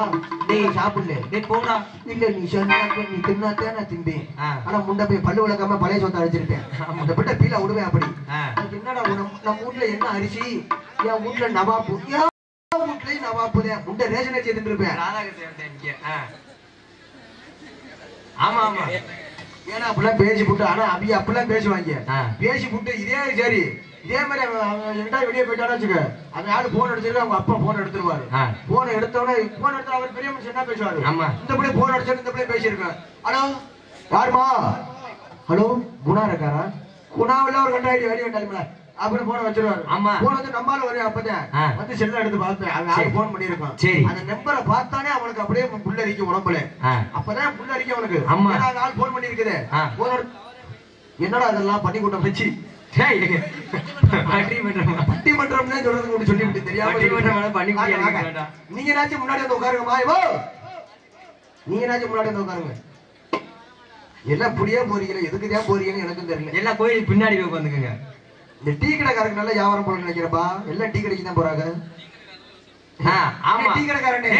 டேய் சாப்பிடல. டேய் போடா. இல்ல நீ சொன்னாக்க நீ தின்னாத்தே நான் தின்பேன். ஆனா முண்டை போய் பல்லு விளக்காம பழைய சொந்த அடிச்சிருப்பேன். அந்த பிள்ளை பீல விடுவேன். அப்படி என்னடா நம்ம வீட்டுல என்ன அரிசி? என் வீட்டுல நவாப்பு. பேசுவாங்க. பேசி புட்டு இதே சரி இதே மாதிரி வெளியே போயிட்டாரு வச்சுக்க, அந்த ஆளு போன் அடிச்சிருக்கு. அவங்க அப்பா போன் எடுத்துருவாரு. போன் எடுத்தோட போன் எடுத்து அவர் பெரிய மனுஷன் என்ன பேசுவாரு? இந்த பிள்ளை போன் அடிச்சு இந்த பிள்ளை பேசியிருக்கேன். ஹலோ யாருமா? ஹலோ குணா இருக்காரா? குணாவில ஒரு கண்டாயிட்டு வெளியே வந்தாலுங்களா அப்படி போன வச்சிருவாரு. போன் வந்து நம்மால வரையும் அப்பதான் வந்து செல்ல எடுத்து பார்த்தேன். அவன் போன் பண்ணிருக்கான். அந்த நம்பரை பார்த்தானே அவனுக்கு அப்படியே புல்லரிக்க உடம்புல. அப்பதான் புல்லரிக்க அவனுக்கு. ஆள் போன் பண்ணி இருக்குது. என்னடா அதெல்லாம் பட்டி கூட்டம் வச்சு பட்டிமன்றம்னே சொல்றது சொல்லிவிட்டு தெரியாம நீங்க நாச்சும் முன்னாடி வந்து உட்காருங்க. நீங்க நாச்சும் முன்னாடி வந்து உட்காருங்க. எல்லாம் புடியா போறீங்களா? எதுக்குதான் போறீங்கன்னு எனக்கும் தெரியல. எல்லாம் கோயிலுக்கு பின்னாடி உட்காந்துக்குங்க. இந்த டீ கடைக்காரங்க நல்லா வியாபாரம் போட நினைக்கிறப்பா. எல்லாம் டீ கடைக்கு தான் போறாங்க. டீ கடைக்காரனே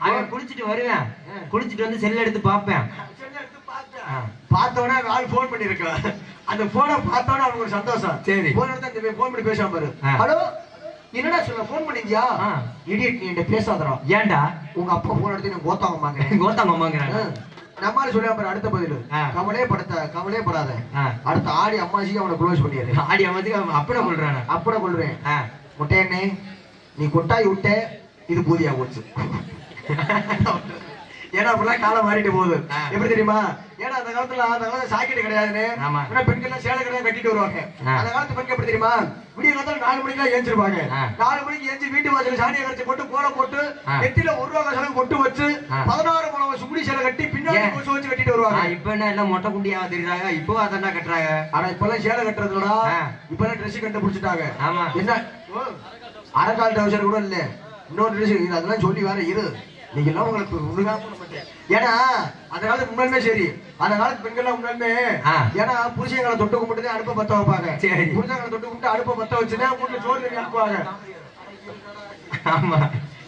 அவன் குளிச்சுட்டு வருவேன். குளிச்சுட்டு வந்து செல்ல எடுத்து பாப்பேன். பார்த்தோன்னே ஆள் போன் பண்ணிருக்கான். அந்த போனை பார்த்தோன்னே அவனுக்கு ஒரு சந்தோஷம். சரி போன் எடுத்து போன் பண்ணி பேசாம பாரு. ஹலோ என்னடா சொல்ல போன் பண்ணிருக்கியா? இடியட் நீ என்கிட்ட பேசாதடா. ஏன்டா? உங்க அப்பா போன் எடுத்து நீ கோத்தாங்கம்மாங்க. நம்மால சொல்ல அடுத்த பதில் கவலையே படாத. அடுத்த ஆடி அம்மாசிக்கு அவனை க்ளோஸ் பண்ணியாரு. ஆடி அம்மாசிக்கு அப்பட கொள்றேன். முட்டையண்ணே நீ கொட்டாய் விட்ட இது பூதியா போச்சு. ஏன்னா அப்படிலாம் காலம் மாறிட்டு போகுது. எப்படி தெரியுமா? ஏன்னா அந்த காலத்துல சாக்கெட் கிடையாதுன்னு பெண்கள் சேலை கிடையாது கட்டிட்டு வருவாங்க. அந்த காலத்து பெண்கள் எப்படி தெரியுமா? விடிய காலத்துல 4 மணிக்கு ஏஞ்சிருப்பாங்க. 4 மணிக்கு ஏஞ்சி வீட்டு வாசல் சாணியை கரைச்சி போட்டு கோலம் போட்டு நெத்தில 1 ரூபா காசு கொட்டு வச்சு 16 முழம் சுகுடி சேலை கட்டி பின்னாடி கொசு வச்சு கட்டிட்டு வருவாங்க. இப்ப என்ன எல்லாம் மொட்டை குண்டியா தெரியுறாங்க. இப்போ அதெல்லாம் கட்டுறாங்க. ஆனா இப்ப எல்லாம் சேலை கட்டுறதுடா. இப்ப எல்லாம் ட்ரெஸ் கண்டுபிடிச்சிட்டாங்க. என்ன அரைக்கால் டவுசர் கூட இல்ல, இன்னொரு ட்ரெஸ். அதெல்லாம் சொல்லி வேற இரு நீங்க எல்லாம் உங்களுக்கு. ஏன்னா அந்த காலத்துக்கு முன்னாலுமே சரி, அந்த காலத்து பெண்கள் முன்னாலுமே ஏன்னா புருஷங்களை தொட்டு கும்பிட்டு அடுப்ப பத்த வைப்பாங்க. புருஷங்களை தொட்டு கும்பிட்டு அடுப்ப பத்த வச்சுதான் வீட்டுல சோறு அனுப்புவாங்க. ஆமா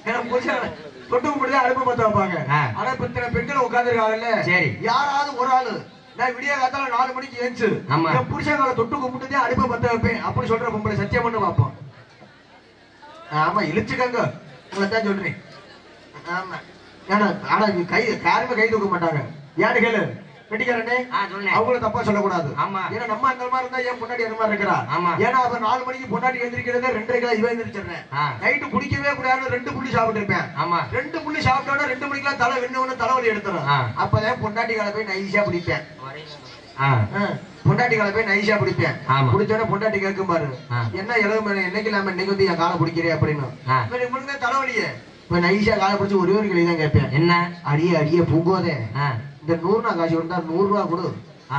ஏன்னா புருஷங்களை தொட்டு கும்பிட்டு அடுப்ப பத்த வைப்பாங்க. ஆனா இப்ப இத்தனை பெண்கள் உட்கார்ந்துருக்காங்கல்ல, சரி யாராவது ஒரு ஆளு நான் விடிய காத்தால 4 மணிக்கு ஏஞ்சு புருஷங்களை தொட்டு கும்பிட்டு அடுப்ப பத்த வைப்பேன் அப்படி சொல்ற பொம்பளை சத்தியம் பண்ணு பார்ப்போம். ஆமா இழிச்சுக்கங்க உங்களை தான் சொல்றேன். ஆமா ஆனா கை யாருமே கை தூக்க மாட்டாங்க. ஏன்னு கேளு வெட்டிக்காரனே, அவங்கள தப்பா சொல்லக்கூடாது. ஏன்னா நம்ம அந்த மாதிரி இருந்தா ஏன் பொண்டாட்டி அந்த மாதிரி இருக்கிறா? ஏன்னா அவன் 4 மணிக்கு பொண்டாட்டி எழுந்திருக்கிறத 2:30 கிலோ இவன் எழுந்திரிச்சிடுறேன். நைட்டு குடிக்கவே கூடாது 2 புள்ளி சாப்பிட்டு இருப்பேன். 2 புள்ளி சாப்பிட்டோட 2 மணிக்கெல்லாம் தலை வெண்ணு தலைவலி எடுத்துரும். அப்பதான் பொண்டாட்டி கால போய் நைஸா பிடிப்பேன். பொண்டாட்டி கால போய் நைஸா பிடிப்பேன். பிடிச்சோட பொண்டாட்டி கேட்கும் பாரு, என்ன இளவு என்னைக்கு இல்லாம இன்னைக்கு வந்து என் காலை பிடிக்கிறேன் அப்படின்னு. தலைவலியே இப்ப நைஸா காலை பிடிச்சி ஒரே ஒரு கிளி தான் கேட்பேன். என்ன அடியே பூங்கோதே இந்த 100 காசு வந்தா 100 ரூபா கொடு,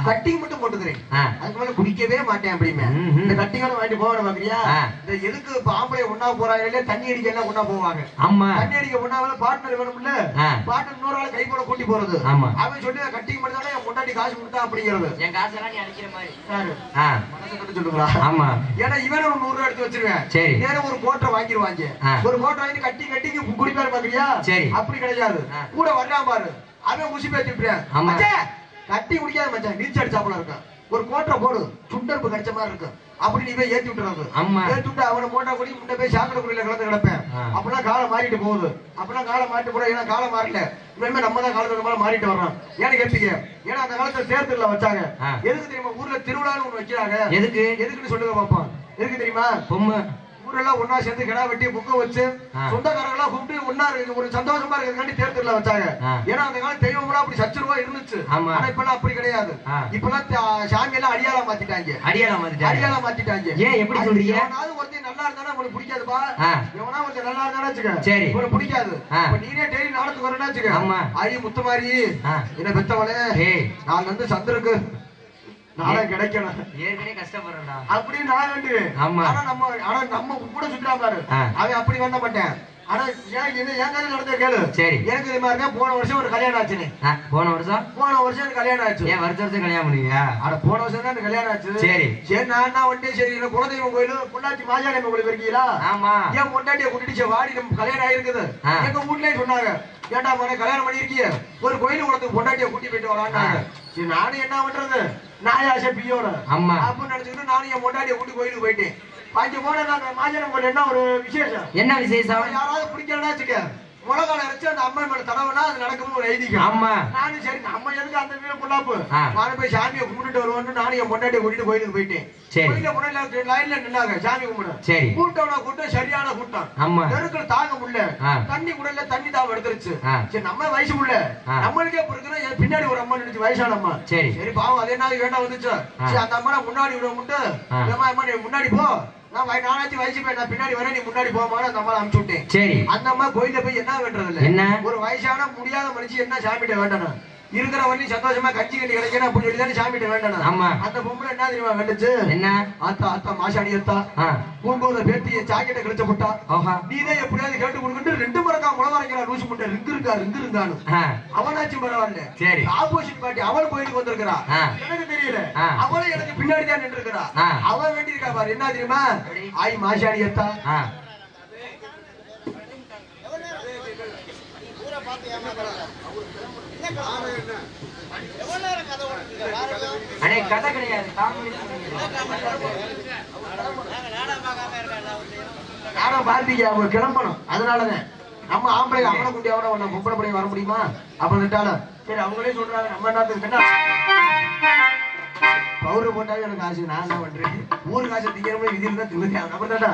கட்டிங் மட்டும் போட்டுக்கிறேன், அதுக்கு மேல குடிக்கவே மாட்டேன் அப்படிமே. இந்த கட்டிங்கோட வாங்கிட்டு போவாங்க பாக்குறியா? இந்த எதுக்கு ஆம்பளை ஒன்னா போறாங்க, தண்ணி அடிக்க எல்லாம் ஒன்னா போவாங்க. தண்ணி அடிக்க ஒன்னாவில பார்ட்னர் வேணும்ல, பார்ட்னர் இன்னொரு ஆளை கை போட கூட்டி போறது. அவன் சொல்லி கட்டிங் மட்டும் தான் என் முன்னாடி காசு கொடுத்தா அப்படிங்கிறது. என் காசு எல்லாம் நீ அடிக்கிற மாதிரி சொல்லுங்களா? ஆமா ஏன்னா இவன் ஒரு 100 ரூபா எடுத்து வச்சிருவேன். நேரம் ஒரு கோட்டை வாங்கிடுவாங்க. ஒரு கோட்டை வாங்கி கட்டி குடிப்பாரு பாக்குறியா? அப்படி கிடையாது, கூட வரலாம் பாரு அவன் உசி பேச்சு விட்டுறேன் கட்டி குடிக்காத மச்சான் நீச்சல் அடிச்சாப்புல இருக்கும் ஒரு கோட்டை போடு சுண்டர்ப்பு கடிச்ச மாதிரி இருக்கும் அப்படி நீ போய் ஏத்தி விட்டுறாங்க ஏத்தி விட்டு அவனை மோட்டா குடி முன்ன போய் சாக்கடை குடியில கலந்து கிடப்பேன் அப்படின்னா காலம் மாறிட்டு போகுது அப்படின்னா காலம் மாறிட்டு போட ஏன்னா காலம் மாறல இனிமே நம்ம தான் காலத்துக்கு மேல மாறிட்டு வர்றோம் ஏன்னு கேட்பீங்க ஏன்னா அந்த காலத்துல தேர்தல்ல வச்சாங்க எதுக்கு தெரியுமா ஊர்ல திருவிழான்னு ஒண்ணு வைக்கிறாங்க எதுக்குன்னு சொல்லுங்க பாப்போம் எதுக்கு தெரியுமா பொம்மை ஊரெல்லாம் ஒன்னா சேர்ந்து கிடா வெட்டி புக்க வச்சு சொந்தக்காரங்களா கூப்பிட்டு ஒன்னா ஒரு சந்தோஷமா இருக்கிறதுக்காண்டி தேர்தல்ல வச்சாங்க ஏன்னா அந்த காலம் தெய்வம் அப்படி சச்சுருவா இருந்துச்சு ஆனா இப்பெல்லாம் அப்படி கிடையாது இப்பெல்லாம் சாமி எல்லாம் அடியாளா மாத்திட்டாங்க ஏன் எப்படி சொல்றீங்க எவனாவது ஒருத்தர் நல்லா இருந்தா உனக்கு பிடிக்காதுப்பா எவனா ஒருத்தர் நல்லா இருந்தா வச்சுக்க சரி உனக்கு பிடிக்காது நீனே டெய்லி நாடத்துக்கு வரணும்னு வச்சுக்க ஐய முத்துமாரி என்ன பெத்தவளே நான் வந்து சந்திரக்கு நாளை கிடைக்கணும் ஏற்கனவே கஷ்டப்படுறா அப்படின்னு நான் வேண்டுவேன் ஆனா நம்ம கூட சுற்றா பாரு அவன் அப்படி வந்த மாட்டேன் ஆனா என் கதை நடந்த கேளு சரி எனக்கு இது மாதிரி போன வருஷம் ஒரு கல்யாணம் ஆச்சுன்னு போன வருஷம் கல்யாணம் ஆச்சு ஏன் வருஷம் கல்யாணம் பண்ணீங்க ஆனா போன வருஷம் தான் கல்யாணம் ஆச்சு சரி நான் வந்து சரி குலதெய்வம் கோயில் பொள்ளாச்சி மாஜாணியம்மன் கோயில் இருக்கீங்களா ஆமா ஏன் பொண்டாட்டிய கூட்டிட்டு வாடி நம்ம கல்யாணம் ஆயிருக்குது எங்க வீட்லயே சொன்னாங்க ஏன்டா மன கல்யாணம் பண்ணிருக்கீங்க ஒரு கோயில் உனக்கு பொண்டாட்டிய கூட்டி போயிட்டு வராங்க சரி நானும் என்ன பண்றது நாயாசை பியோட அப்படின்னு நினைச்சுக்கிட்டு நானும் என் பொண்டாட்டிய கூட்டி கோயிலுக்கு போயிட்டேன் பாஞ்சு போன மாஜாணியம்மன் என்ன ஒரு விசேஷம் என்ன விசேஷம் யாராவது பிடிக்கலன்னா வச்சுக்க முளகால அரைச்சு அந்த அம்மா மேல தடவைனா அது நடக்கும் ஒரு ஐதீகம் ஆமா நானும் சரி நம்ம எதுக்கு அந்த வீடு புள்ளாப்பு நானும் போய் சாமியை கும்பிட்டுட்டு வருவோம்னு நானும் என் பொண்டாட்டியை கூட்டிட்டு கோயிலுக்கு போயிட்டேன் கோயில முன்னாடி லைன்ல நின்னாங்க சாமி கும்பிட சரி கூட்டம் சரியான கூட்டம் நெருக்கல் தாங்க முடியல தண்ணி குடல்ல தண்ணி தாவ எடுத்துருச்சு சரி நம்ம வயசு முடியல நம்மளுக்கே பொறுக்குன்னா பின்னாடி ஒரு அம்மா நினைச்சு வயசான அம்மா சரி சரி பாவம் அதே நாள் வேண்டாம் வந்துச்சு சரி அந்த அம்மா முன்னாடி விட முட்டு முன்னாடி போ நானாச்சும் வயசு போய் நான் பின்னாடி வரேன் நீ முன்னாடி போமான்னு அந்த அம்மா அனுப்பிச்சு விட்டேன் சரி அந்த அம்மா கோயில போய் என்ன வேண்டது இல்ல என்ன ஒரு வயசான முடியாத மனுஷன் என்ன சாமிட்ட வேண்டணும் இருக்கிற வரையும் சந்தோஷமா கஞ்சி கட்டி கிடைக்கணும் அப்படின்னு சொல்லி தானே சாமிட்ட வேண்டணும் ஆமா அந்த பொம்பளை என்ன தெரியுமா வேண்டுச்சு என்ன ஆத்தா மாசாணி அத்தா பூங்கோத பேத்தி ஜாக்கெட்டை கிழிச்ச போட்டா நீதான் எப்படியாவது கேட்டு கொடுக்கிட்டு 2 முறைக்கா முளவாரைக்கிறா லூசு முட்டை ரிங்கு இருந்தானு அவனாச்சும் பரவாயில்ல சரி ஆப்போசிட் பார்ட்டி அவள் கோயிலுக்கு வந்திருக்கிறா எனக்கு தெரியல அவளும் எனக்கு பின்னாடி தான் நின்று இருக்கிறா அவன் வேண்டியிருக்கா பாரு என்ன தெரியுமா ஆய் மாசாணி அத்தா கதை கிடையாது நானும் பார்த்திக்க அவங்க கிளம்பணும் அதனாலதான் நம்ம ஆம்பளை அவனை குட்டி அவனை பொம்பளை படி வர முடியுமா அப்படின்னு சரி அவங்களே சொல்றாங்க நம்ம என்ன பவுரு போட்டாவே எனக்கு ஆசை நான் என்ன பண்றேன் ஊரு காசை திங்கிறவங்க விதி இருந்தா திமுக அப்படின்னா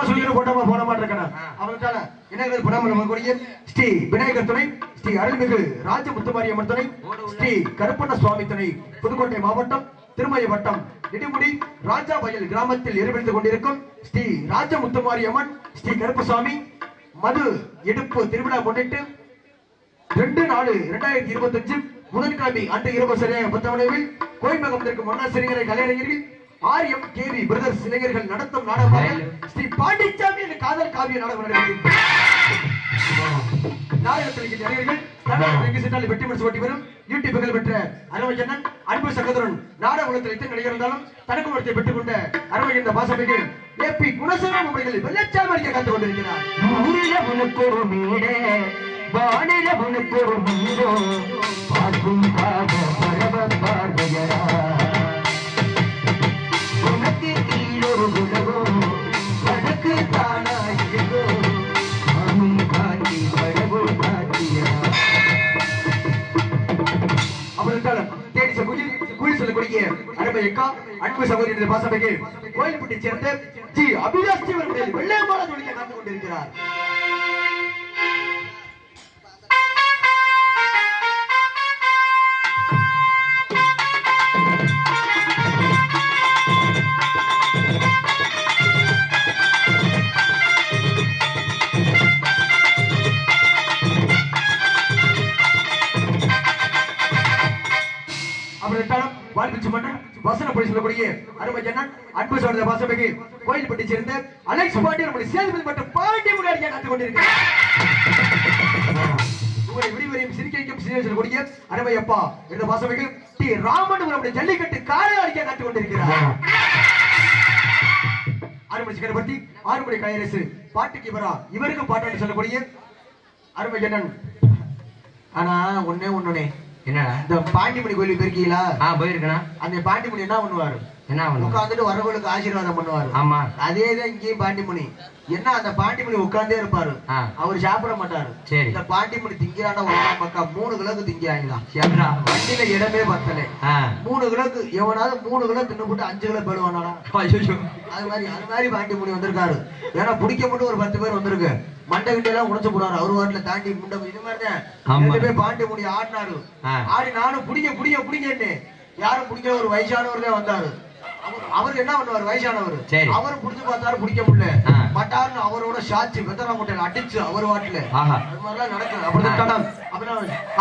சொல்லிட்டு போட்டா போன மாட்டிருக்கேன் அவனுக்கான என்ன புனமக்கூடிய ஸ்ரீ விநாயகர் துணை ஸ்ரீ அருள்மிகு ராஜ முத்துமாரியம்மன் துணை ஸ்ரீ கருப்பண்ண சுவாமி துணை புதுக்கோட்டை மாவட்டம் திருமய வட்டம் இடிமுடி ராஜா வயல் கிராமத்தில் எரிவிழ்ந்து கொண்டிருக்கும் ஸ்ரீ ராஜ முத்துமாரியம்மன் ஸ்ரீ கருப்பசாமி மது எடுப்பு திருவிழா முன்னிட்டு 2/4/2025 புதன்கிழமை அன்று இரவு சரியாக 10 மணியில் கோயம்பகத்திற்கு மன்னா சிறுகரை கலைஞர்கள் ஆரியம் கேவி பிரதர்ஸ் இளைஞர்கள் நடத்தும் நாடகமாக ஸ்ரீ பாண்டிச்சாமி என்ற காதல் காவிய நாடகம் நடைபெறுகிறது. நாடகத்திற்கு நிறையர்கள் தமிழகத்திற்கு சென்றால் வெற்றி முடிச்சு ஓட்டி வரும் யூடியூப் புகழ் பெற்ற அருமையண்ணன் அன்பு சகோதரன் நாடக உலகத்தில் எத்தனை நடிகர் இருந்தாலும் தனக்கு உலகத்தை பெற்றுக் கொண்ட அருமை என்ற பாசமிகு ஏபி குணசேகரன் முறையில் வெள்ளச்சால் மறிக்க காத்துக் கொண்டிருக்கிறார். வானில உனக்கு ஒரு மீரோ பார்க்கும் பார்வையரா உனக்கு கீழொரு உலகோ வடக்கு தானா இருக்கோ அனும் காட்டி படகோ காட்டியரா அவர்கள் தேடி குயில் சொல்லக்கூடிய அருமையக்கா அன்பு சகோதரி பாசமிகு கோயில்பட்டி சேர்ந்த ஜி அபிலாஷ் அவர்கள் வெள்ளையமான தொழிலை காத்துக் கொண்டிருக்கிறார். அன்பு சகோதர பாசமிகு கோயில்பட்டி சேர்ந்த அலெக்ஸ் பாண்டியன் நம்முடைய சேதுபதி மற்றும் பாண்டி முன்னாடி காத்துக் கொண்டிருக்கிறார். உங்களை விரிவரையும் சிரிக்கைக்கும் சிறிய அருமையப்பா என்ற பாசமிகு டி ராமன் நம்முடைய ஜல்லிக்கட்டு காலை அடிக்க காத்துக் கொண்டிருக்கிறார். அருமை சக்கரவர்த்தி ஆறுமுறை கலையரசு பாட்டுக்கு இவரா இவருக்கு பாட்டு சொல்லக்கூடிய அருமை ஜனன் ஆனா ஒன்னே ஒண்ணுனே என்னடா இந்த பாண்டிமணி கோயிலுக்கு போயிருக்கீங்களா? போயிருக்கேன். அந்த பாண்டிமணி என்ன பண்ணுவாரு? உட்காந்துட்டு வரவங்களுக்கு ஆசீர்வாதம் பண்ணுவாரு. ஆமா, அதேதான் இங்கேயும் பாண்டிமணி. என்ன அந்த பாண்டிமணி உட்கார்ந்தே இருப்பாரு, அவரு சாப்பிட மாட்டாரு. சரி, இந்த பாண்டிமணி திங்கிறான பக்கா 3 கிலோக்கு திங்கிறாங்களா? வண்டியில இடமே பத்தல. 3 கிலோக்கு எவனாவது 3 கிலோ தின்னு போட்டு 5 கிலோ போயிடுவானா? அது மாதிரி பாண்டிமணி வந்திருக்காரு. ஏன்னா பிடிக்க மட்டும் ஒரு 10 பேர் வந்திருக்கு. மண்டை கிட்ட எல்லாம் உடைச்சு போடுறாரு. அவர் வாட்டில தாண்டி முண்டை இது மாதிரிதான் பாண்டிமணி ஆடினாரு. ஆடி நானும் பிடிக்க பிடிக்க பிடிக்கன்னு யாரும் பிடிக்கல. ஒரு வயசானவர் தான் வந்தாரு. அவரு என்ன பண்ணுவாரு? வயசானவர் அவரு புடிச்சு பார்த்தாரு, பிடிக்க முடியல. பட்டாருன்னு அவரோட சாட்சி வெத்தனா முட்டையில அடிச்சு அவர் வாட்டில அது மாதிரிலாம் நடக்கும். அப்படிதான்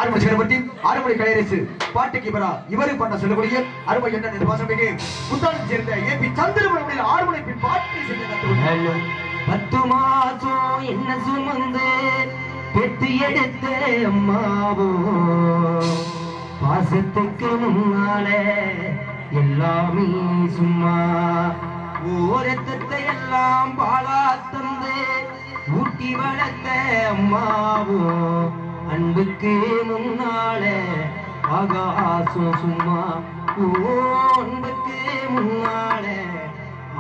6 மணி சிறப்பட்டி 6 மணி கலையரசு பாட்டு கீபரா இவரு பண்ண சொல்லக்கூடிய அருமை என்ன நிர்வாசமிக்கு புத்தாண்டு சேர்ந்த ஏபி சந்திரமணியில் 6 மணி பின் பாட்டு செய்ய கற்றுக்கொண்டு 10 மாசம் என்ன சுமந்து பெத்து எடுத்த அம்மாவோ பாசத்துக்கு முன்னாலே எல்லாமே சும்மா ஓரத்தத்தை எல்லாம் பாலா தந்து ஊட்டி வளர்த்த அம்மாவோ அன்புக்கு முன்னாலே ஆகாசம் சும்மா. ஓ அன்புக்கு முன்னாலே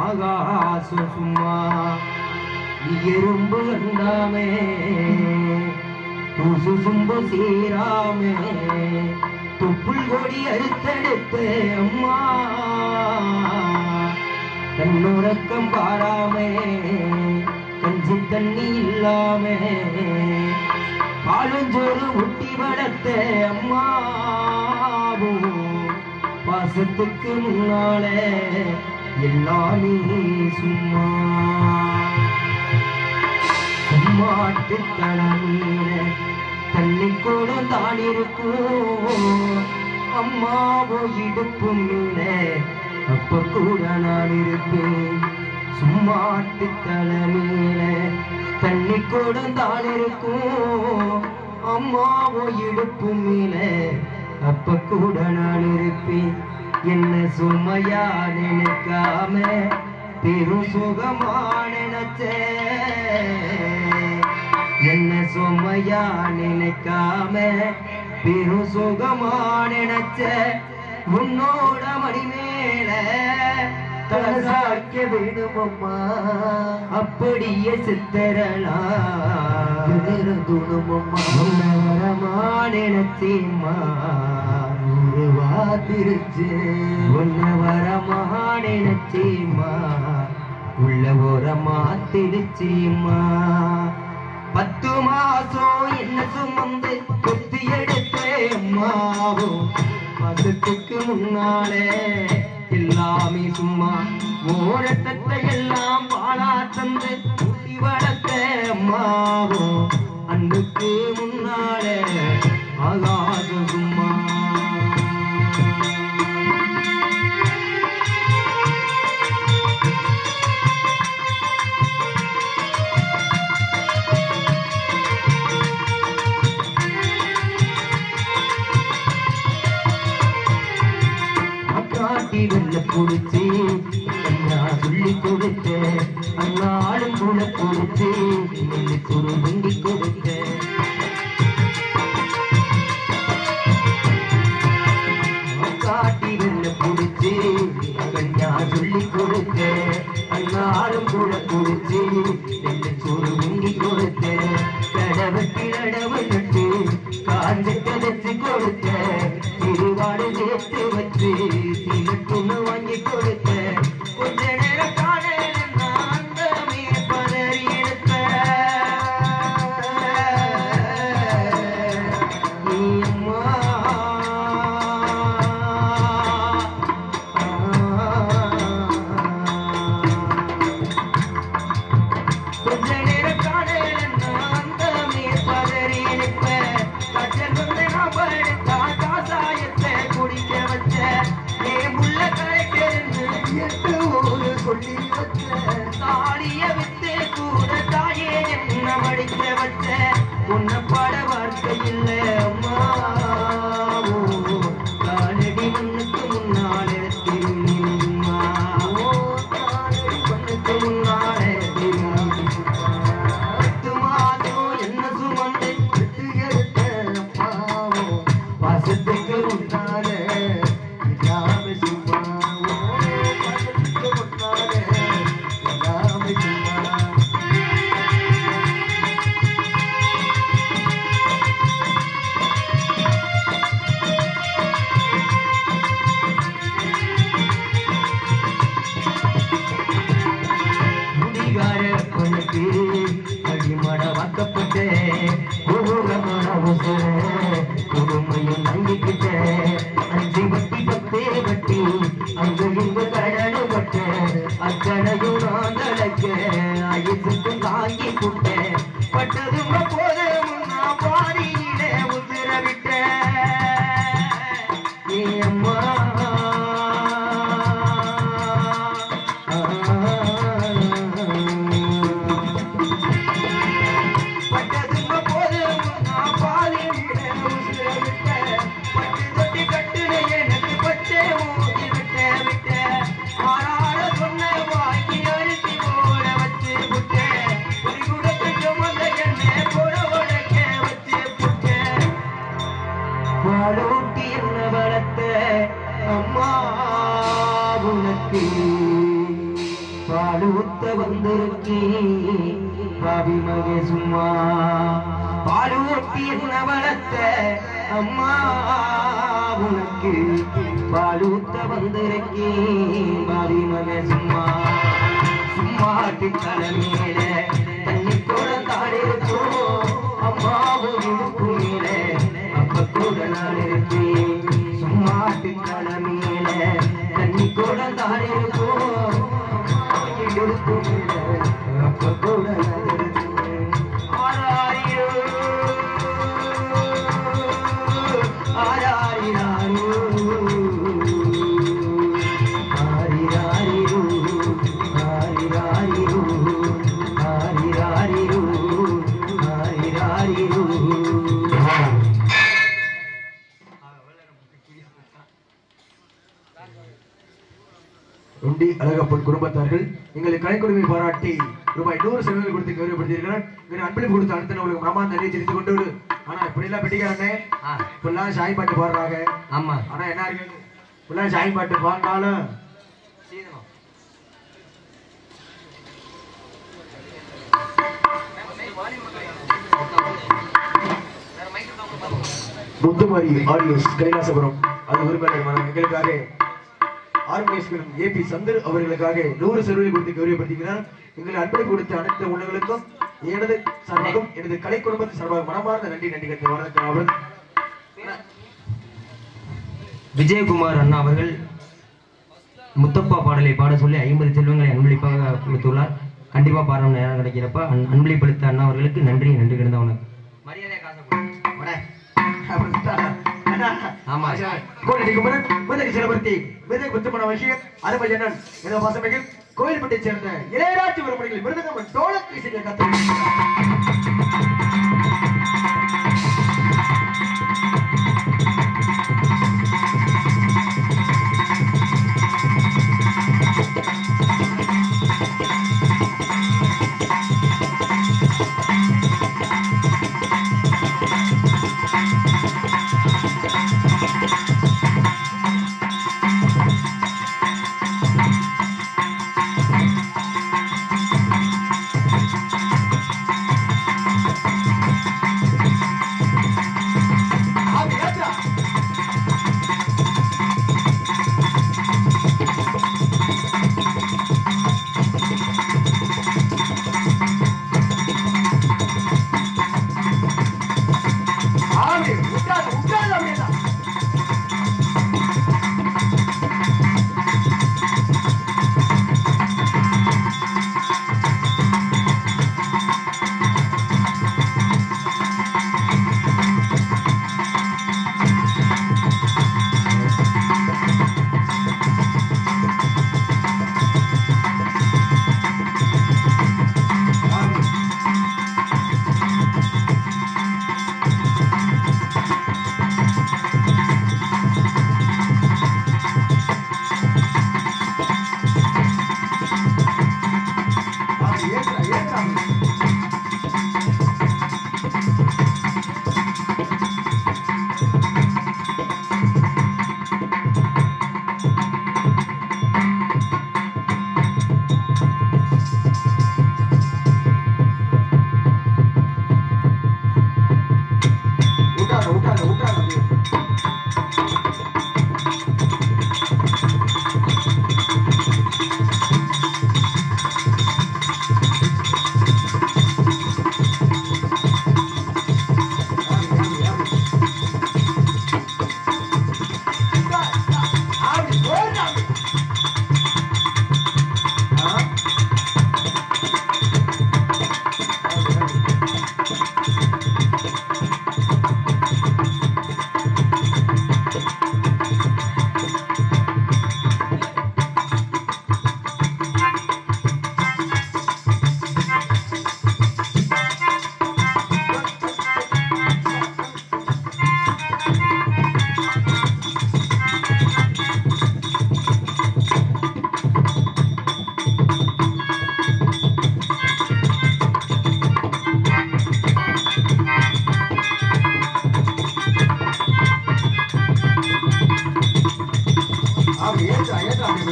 ஆகாசம் சும்மா. எறும்பு கண்டாமே தூசு சும்பு சீராமே தொப்புள் கொடி அறுத்தெடுத்த அம்மா தன்னுறக்கம் பாராமே கஞ்சி தண்ணி இல்லாமே பாலுஞ்சோறு ஊட்டி வளர்த்த அம்மாவும் பாசத்துக்கு முன்னாலே எல்லாமே சும்மா. சும்மாட்டு தடமீன தண்ணி கூட தான் இருக்கும் அம்மாவோ இடுப்பு மீன அப்ப கூட நான் இருப்பேன். சும்மாட்டு தடமீன தண்ணி கூட தான் இருக்கும் அம்மாவோ இடுப்பு மீன அப்ப கூட நான் இருப்பேன். என்ன சுமையா நினைக்காம பெரும் சுகமா நினைச்ச என்ன சுமையா நினைக்காம பெரும் சுகமா நினைச்ச உன்னோட மடி மேல தலசாக்க வேணுமம்மா அப்படியே சித்தரலா துணுமம்மா நினைச்சேம்மா திருச்சு உன்ன வரமா நினைச்சேம்மா உள்ள ஓரமா திருச்சிம்மா. 10 மாசம் என்ன சுமந்து கொத்தி எடுத்தேம்மாவும் பதத்துக்கு முன்னாலே எல்லாமே சும்மா. ஓரத்தத்தை எல்லாம் பாலா தந்து ஊட்டி வளர்த்த அம்மாவும் அன்புக்கு முன்னாலே ஆகாசம் சும்மா. வெள்ள கொடுத்து அண்ணா சொல்லி கொடுத்த அண்ணாடும் கூட கொடுத்து ஒரு வண்டி கொடுத்த காட்டி வெள்ள கொடுத்து அண்ணா சொல்லி கொடுத்த அண்ணாடும் கூட கொடுத்து ஒரு வண்டி கொடுத்த கடவட்டி நடவு நட்டு காஞ்சத்தை வச்சு கொடுத்த திருவாடு சேர்த்து வச்சு சீலட்டுன்னு வாங்கி கொடுத்த கொஞ்ச நேரம் காலையில் அந்த பதறி எடுத்த அம்மா கொஞ்ச நேரம் காலையில் அந்த பதறி எடுப்ப கச்சல் வந்து நான் படுத்தா காசாயத்தை குடிக்க வச்ச ஏன் உள்ள கரைக்கிருந்து 8 ஊரு சொல்லி வச்ச தாலிய வித்து கூட தாயே என்ன மடிக்க வச்ச உன்னை பாட வார்த்தை இல்லை அம்மா காலடி மண்ணுக்கு முன்னாலே திரும்பிமா காலடி மண்ணுக்கு முன்னாலே திரும்பி 10 மாதம் என்ன சுமந்து விட்டு எடுத்த அம்மா வாங்கி கொடுத்தேன் பட்டதும் போதும் நான் பாதியிலே உதிர விட்டேன் அம்மா பாலூத்த வந்திருக்கே பாவி மகே சும்மா பாலூட்டி என்ன வளர்த்த அம்மா உனக்கு பாலூத்த வந்திருக்கே பாவி மகே சும்மா சும்மாட்டி தலைமையில தண்ணி கூட தாடிருக்கோம் அம்மாவும் இடுப்பு மேல அப்ப கூட நான் இருக்கேன் சும்மாட்டி தலைமையில தண்ணி கூட தாடிருக்கோம் அப்ப கூட ஆராரியோ ஆராரிராரோ ஆரிராரிரோ ஆரிராரிரோ ஆரிராரிரோ ஆரிராரிரோ ஒண்டி அழகப்பன் குடும்பத்தார்கள் எங்களை கலைக்குழுவை பாராட்டி ரூபாய் 100 செலவுகள் கொடுத்து கௌரவப்படுத்தியிருக்கிறார். அன்பளிப்பு கொடுத்த அடுத்த உங்களுக்கு மாமா நன்றி தெரிவித்துக் கொண்டு ஆனா இப்படி எல்லாம் பெட்டிக்காரனே இப்பெல்லாம் சாய் பாட்டு பாடுறாங்க. ஆமா ஆனா என்ன இருக்கு இப்பெல்லாம் சாய் பாட்டு பாடினாலும் முத்துமாரி ஆடியோஸ் கைலாசபுரம் அது உரிமையாளர் எங்களுக்காக ஆர்கனைசேஷன் ஏபி சந்தர் அவர்களுக்காக 100 செலவுகளை கொடுத்து கௌரவப்படுத்துகிறார். எங்களை அன்பளிப்பு கொடுத்த அனைத்து உள்ளவர்களுக்கும் எனது சார்பாகவும் எனது கலை குடும்பத்தின் சார்பாக மனமார்ந்த நன்றி கருத்து விஜயகுமார் அண்ணா அவர்கள் முத்தப்பா பாடலை பாட சொல்லி 50 செல்வங்களை அன்பளிப்பாக கொடுத்துள்ளார். கண்டிப்பா பாடணும் நேரம் கிடைக்கிறப்ப அன்பளிப்படுத்த அண்ணா அவர்களுக்கு நன்றி கிடந்த உனக்கு மரியாதை கோயில்பட்டை சேர்ந்த இளையராஜ் விரும்புகள் மிருதகம் தோளத்தை செய்ய கத்து கை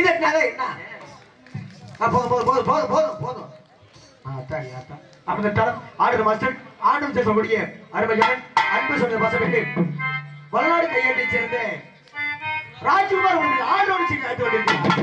தட்டினாலே என்ன போதும் போதும் போதும் போதும் போதும் போதும் ஆடுற மாஸ்டர் ஆடும் சொல்லக்கூடிய அருமையான் அன்பு சொன்ன பசங்களுக்கு வளநாடு கையாட்டை சேர்ந்த ராஜ்குமார் ஆடோடு காத்து கொண்டிருக்கிறார்.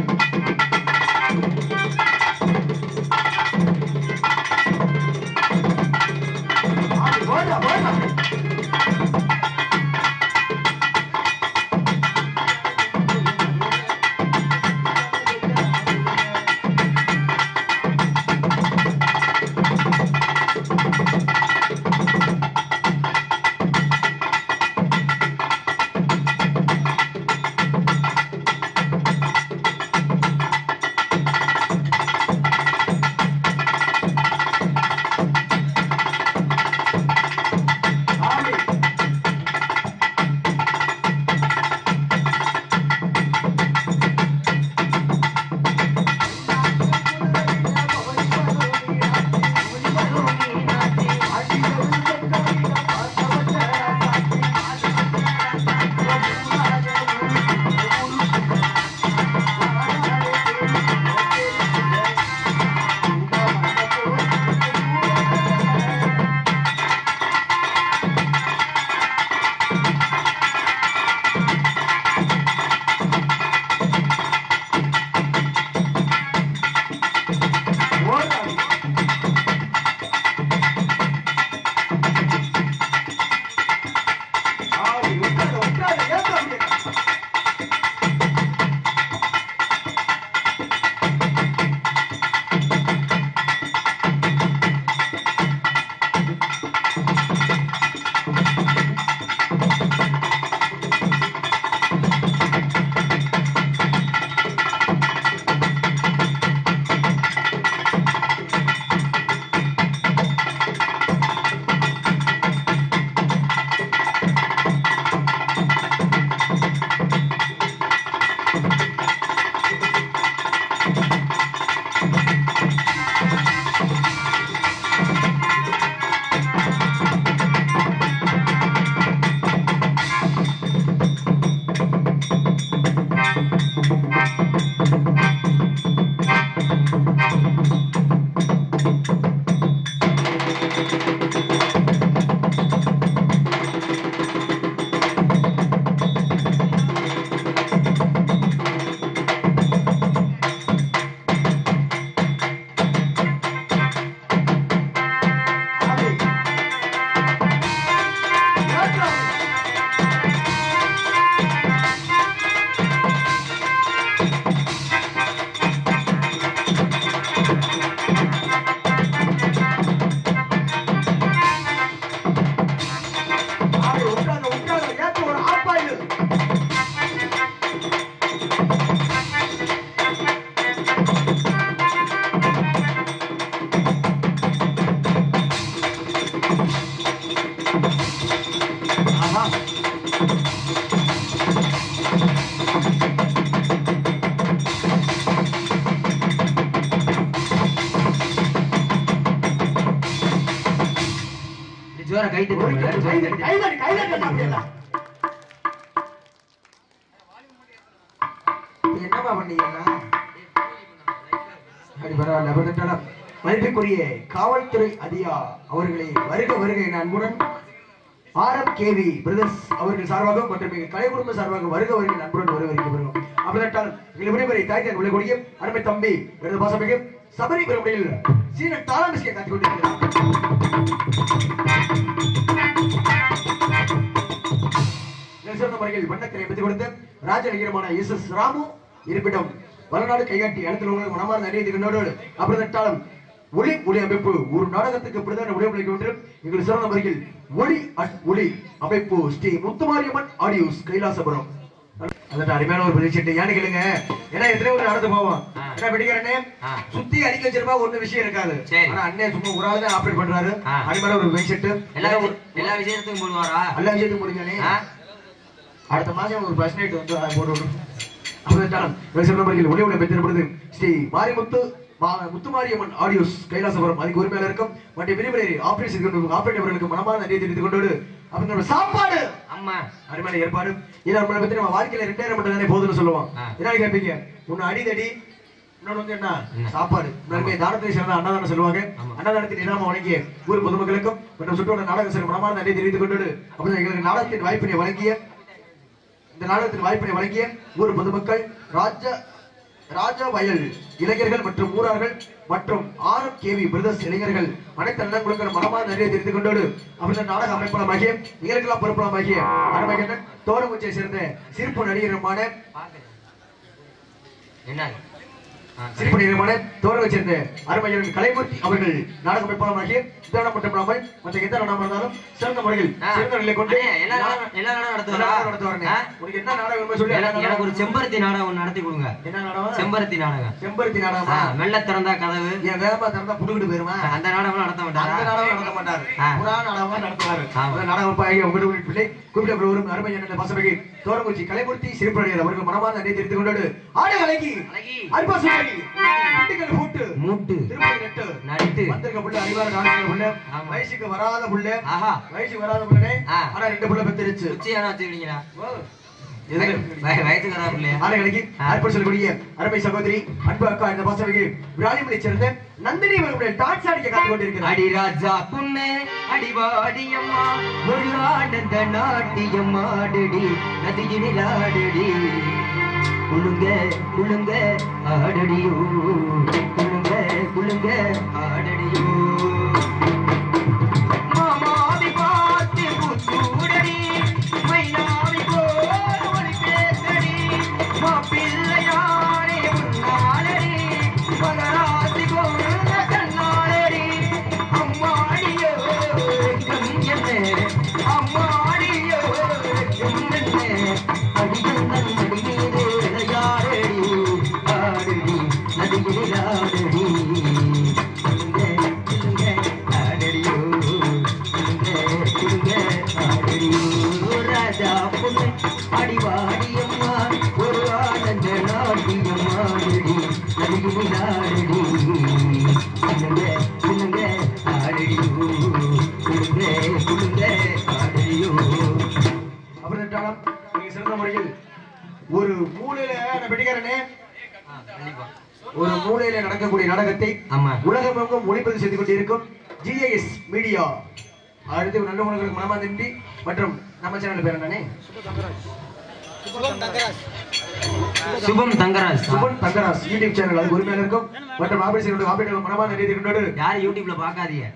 என்னமா பண்ணீங்கன்னா மதிப்பிற்குரிய காவல்துறை அதிகாரி அவர்களை வருக வருக என அன்புடன் RMKV பிரதர்ஸ் அவர்கள் சார்பாக மற்றும் எங்கள் கலை குடும்ப சார்பாக வருக வருக அன்புடன் வரவேற்கிறோம். அப்படின்னால் எங்கள் விடைபெறை தாய்க்கு விளைக்கூடிய அருமை தம்பி விருது பாசமிகு சபரி பெருமையில் சீன தாளமிஸ்கை காத்துக் கொண்டிருக்கிறார். சிறந்த முறையில் வண்ணத்திரை பெற்றுக் கொடுத்த ராஜநகரமான SS ராமு இருப்பிடம் வளநாடு கைகாட்டி இடத்தில் உள்ள மனமார்ந்த அறிவித்துக்கொண்டோடு அப்படித்தாலும் ஒளி ஒளி அமைப்பு ஒரு நாடகத்துக்கு பிரதான விடைபெறுகிற ஒன்று எங்கள் சிறந்த முறையில் ஒளி அமைப்பு ஸ்ரீ முத்துமாரியம்மன் ஆடியோஸ் கைலாசபுரம். அதற்கு அருமையான ஒரு பிரதிச்சீட்டு ஏன்னு கேளுங்க. ஏன்னா எத்தனை ஒரு நடந்து போவோம். என்ன பிடிக்கிறேன்னு சுத்தி அடிக்க வச்சிருப்பா ஒண்ணு விஷயம் இருக்காது. ஆனா அண்ணே சும்மா ஒரு ஆள் தான் ஆப்ரேட் பண்றாரு. அருமையான ஒரு பிரதிச்சீட்டு எல்லா விஷயத்துக்கும் போடுவாரா? எல்லா விஷயத்துக்கும் முடிஞ்சானே அடுத்த மாசம் ஒரு பஸ் நைட் வந்து போடுவோம். ஒளி ஒளி பெற்றிருப்பது ஸ்ரீ மாரிமுத்து முத்துமாரியம்மன் ஆடியோஸ் கைலாசபுரம் அதுக்கு உரிமையில இருக்கும் மற்ற விரிவுரை ஆபரேட்டர்களுக்கு மனமான நன்றியை தெரிவித்துக் கொண்டோடு அப்படின்ற சாப்பாடு அம்மா அருமையான ஏற்பாடு இதை நம்மளை பத்தி நம்ம வாழ்க்கையில 2000 மட்டும் தானே போதுன்னு சொல்லுவோம். என்ன கேட்பீங்க? ஒன்னு அடிதடி, இன்னொன்னு வந்து என்ன சாப்பாடு. தானத்தை சேர்ந்த அன்னதானம் சொல்லுவாங்க. அன்னதானத்தின் இனாம வழங்கிய ஊர் பொதுமக்களுக்கும் மற்றும் சுற்றுவட்ட நாடக சிறு மனமான நன்றியை தெரிவித்துக் கொண்டோடு அப்படி எங்களுக்கு நாடகத்தின் வாய்ப்பினை வழங்கிய இந்த நாடகத்தின் வாய்ப்பினை வழங்கிய ஊர் பொதுமக்கள் ராஜா வயல் இளைஞர்கள் மற்றும் ஊரார்கள் மற்றும் RMKV பிரதர்ஸ் இளைஞர்கள் அனைத்து அண்ணன்களுக்கு மனமான நன்றியை தெரிவித்துக் கொண்டோடு அப்படி நாடக அமைப்பாளமாகிய நிகழ்கலாம் பொறுப்பாளமாகிய அருமையான தோரங்குச்சியை சேர்ந்த சிறப்பு நடிகருமான சிறப்பு நடிகருமான தோரவை சேர்ந்த அருமையான கலைமூர்த்தி அவர்கள் நாடக அமைப்பாளமாகிய இதான மட்டுமில்லாமல் மற்ற எந்த நாடகம் இருந்தாலும் சிறந்த முறையில் சிறந்த நிலை கொண்டு எல்லா நாடகம் நடத்துவாங்க. உனக்கு என்ன நாடகம் சொல்லி எனக்கு ஒரு செம்பருத்தி நாடகம் நடத்தி கொடுங்க. என்ன நாடகம்? செம்பருத்தி நாடகமா? மெல்ல திறந்தா கதவு ஏன் வேகமா திறந்தா புடுங்கிட்டு போயிருமா? அந்த நாடகம் நடத்த மாட்டாரு. அந்த நாடகம் நடத்த மாட்டாரு. புராண நாடகம் நடத்துவாரு. அந்த நாடகம் உங்களுடைய பிள்ளை கூப்பிட்ட ஒரு அருமையான பசமைக்கு தோரங்குச்சி கலைமூர்த்தி சிறப்பு நடிகர் அவர்கள் மனமான நன்றி தெரிவித்துக் கொண்டோடு ஆடு அழகி அற்பசுமாரி குட்டிகள் மூட்டு திருமணி நட்டு நடித்து வந்திருக்க புள்ள அறிவார காலத்துல புள்ள வயசுக்கு வராத புள்ள வயசுக்கு வராத புள்ளனே ஆனா 2 புள்ள பெத்திருச்சு. உச்சியானா வச்சுக்கிறீங்களா? வயசுக்கு வராத புள்ளையா? ஆடுகளுக்கு அற்புதம் சொல்லக்கூடிய அருமை சகோதரி அன்பு அக்கா இந்த பசமைக்கு விராலிமலை சேர்ந்த நந்தினி அவர்களுடைய டான்ஸ் ஆடிக்க காத்துக் கொண்டிருக்கிறார். அடி ராஜா புண்ணே அடிவாடியம்மா ஒரு ஆனந்த நாட்டியம் ஆடுடி நதியினில் ஆடுடி குளுங்க குளுங்க ஆடடியோ குளுங்க குளுங்க ஆடடியோ மாமாவி பார்த்து புத்தூடடி மைனாவி போல் ஒளி பேசடி மாப்பிள்ளையாரே உன்னாலடி மகராசி கொண்ட கண்ணாலடி அம்மாடியோ கண்ணே அம்மாடியோ கண்ணே அடியந்தன் நடிகீரே விளையாடடி ஆடடி நதியில் ஆடடி ஆடடியோ ஆடடியோ ராஜா பொண்ணு அடிவாடியம்மா ஒரு ஆனந்த நாட்டியம் ஆடடி நதியில் ஆடடி சொல்லுங்க ஆடடியோ சொல்லுங்க ஆடடியோ. அப்படின்றாலும் நீங்க சிறந்த முறையில் ஒரு மூலையில வெடிக்காரனே ஒரு மூலையில நடக்கக்கூடிய நாடகத்தை உலகமெங்கும் ஒளிப்பதிவு செய்து கொண்டிருக்கும் GIS மீடியா அடுத்து நல்ல உணவுகளுக்கு மனமா நன்றி மற்றும் நம்ம சேனல் பேர் என்னன்னே சுபம் தங்கராஜ் யூடியூப் சேனல் அது உரிமையில இருக்கும் மற்றும் ஆபரேட்டர்கள் மனமா நன்றி கொண்டோடு யாரும் யூடியூப்ல பார்க்காதீங்க.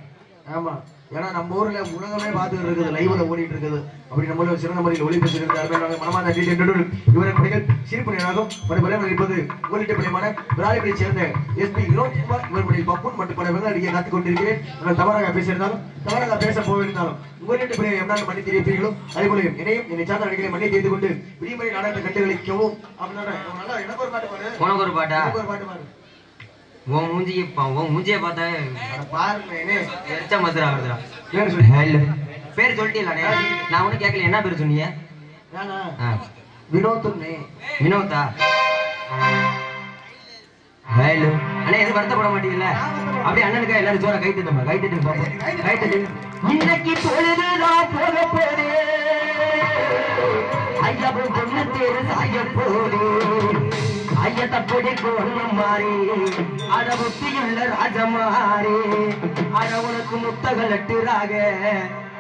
ஆமா, ஏன்னா நம்ம ஊர்ல உலகமே பார்த்துட்டு இருக்குது, லைவ்ல ஓடிட்டு இருக்குது. அப்படி நம்மள சிறந்த முறையில் ஒளிபெற்றிருக்கிறார்கள் மனமான நன்றி கொண்டோடு இவரை பணிகள் சிறப்பு நேராகும் பல இருப்பது உள்ளிட்ட பணியமான விராலிமலை சேர்ந்த SP வினோத்குமார் இவர்களுடைய பப்புன் மற்றும் பல விவரம் அடிக்க காத்துக் கொண்டிருக்கிறேன். நான் தவறாக பேசியிருந்தாலும் தவறாக பேச போயிருந்தாலும் உள்ளிட்ட பணியை எவ்வளவு மன்னி தெரிவிப்பீர்களோ அதே போல என்னையும் என்னை சார்ந்த நடிகளை மன்னி செய்து கொண்டு விதிமுறை நாடகத்தை கண்டுகளிக்கவும் அப்படின்னா எனக்கு ஒரு பாட்டு பாடு. உனக்கு ஒரு பாட்டா? ஒரு பாட்டு பாடு. உன் மூஞ்சிய பார்த்தா பாருங்க மதுரா வருதுடா. பேர் சொல்லிட்டீங்களானே? நான் ஒன்னும் கேட்கல. என்ன பேர் சொன்னீங்க? வினோதா? ஹலோ அண்ணா, எதுவும் வருத்தப்பட மாட்டீங்கல்ல? அப்படியே அண்ணனுக்கா எல்லாரும் ஜோரா கை தட்டு. இன்னைக்கு பொழுதுதான் போக போதே ஐயாவும் பொண்ணு தேர் சாய போதே ஐயத்தப்படி கோணம் மாறி அட புத்தியுள்ள ராஜமாறி அட உனக்கு முத்தகள் எட்டுறாக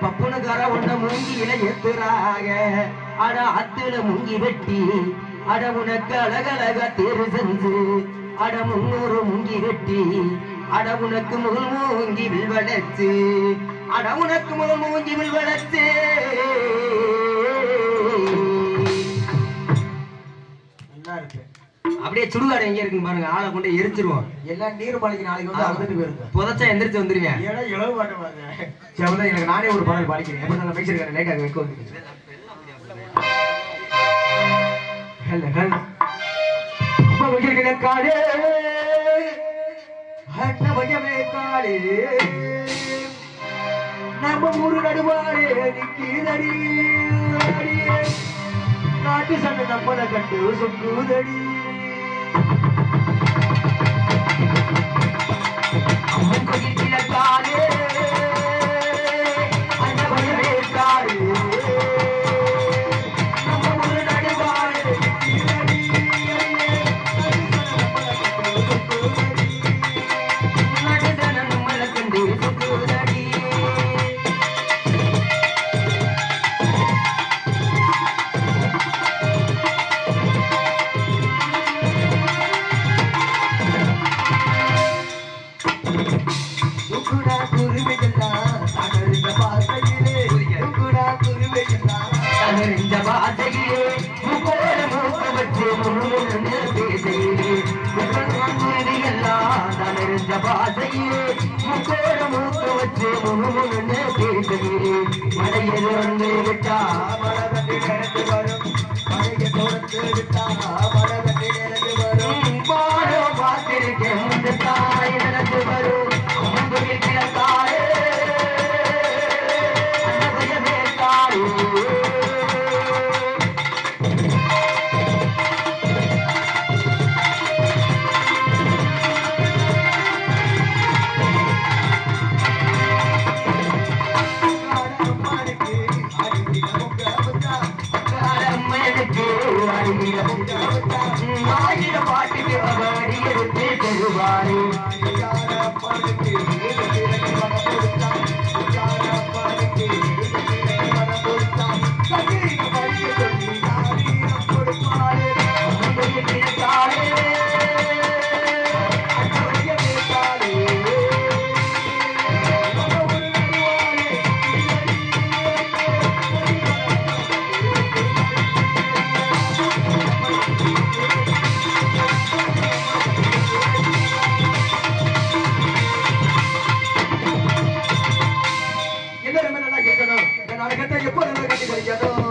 பப்புனுக்கார உன்ன மூங்கியில எத்துறாக அட அத்துல முங்கி வெட்டி அட உனக்கு அழகழக தேர்வு செஞ்சு அட 300 முங்கி வெட்டி அட உனக்கு முதல் மூங்கி வில்வடைச்சு அட உனக்கு முதல் மூங்கி வில்வடைச்சு நல்லா இருக்கு. அப்படியே சுடுகாடு எங்க இருக்குன்னு பாருங்க. ஆளை கொண்டு எரிச்சிருவோம். எல்லாம் நீர்மலைக்கு நாளைக்கு வந்து வந்துட்டு போயிருங்க. புதைச்சா எந்திரிச்சு வந்துருவேன். ஏன்னா இளவு பாட்டு பாருங்க. சரி, எனக்கு நானே ஒரு பாடல் பாடிக்கிறேன். எப்படி நான் பேசிருக்கேன் லேட்டாக வைக்க வந்து காலே அட்டபயமே காலே நம்ம ஊரு நடுவாரே நிக்கிறடி நாட்டு சண்டை நம்மளை கண்டு சொக்குதடி அம்மன் கோயில் காலே அந்த வயலே காலே நம்ம ஒரு நடுவாரே நாட்டு சண்டை நம்மளை கண்டு சொக்குதடி எப்போ கட்டி கிடைக்காதோ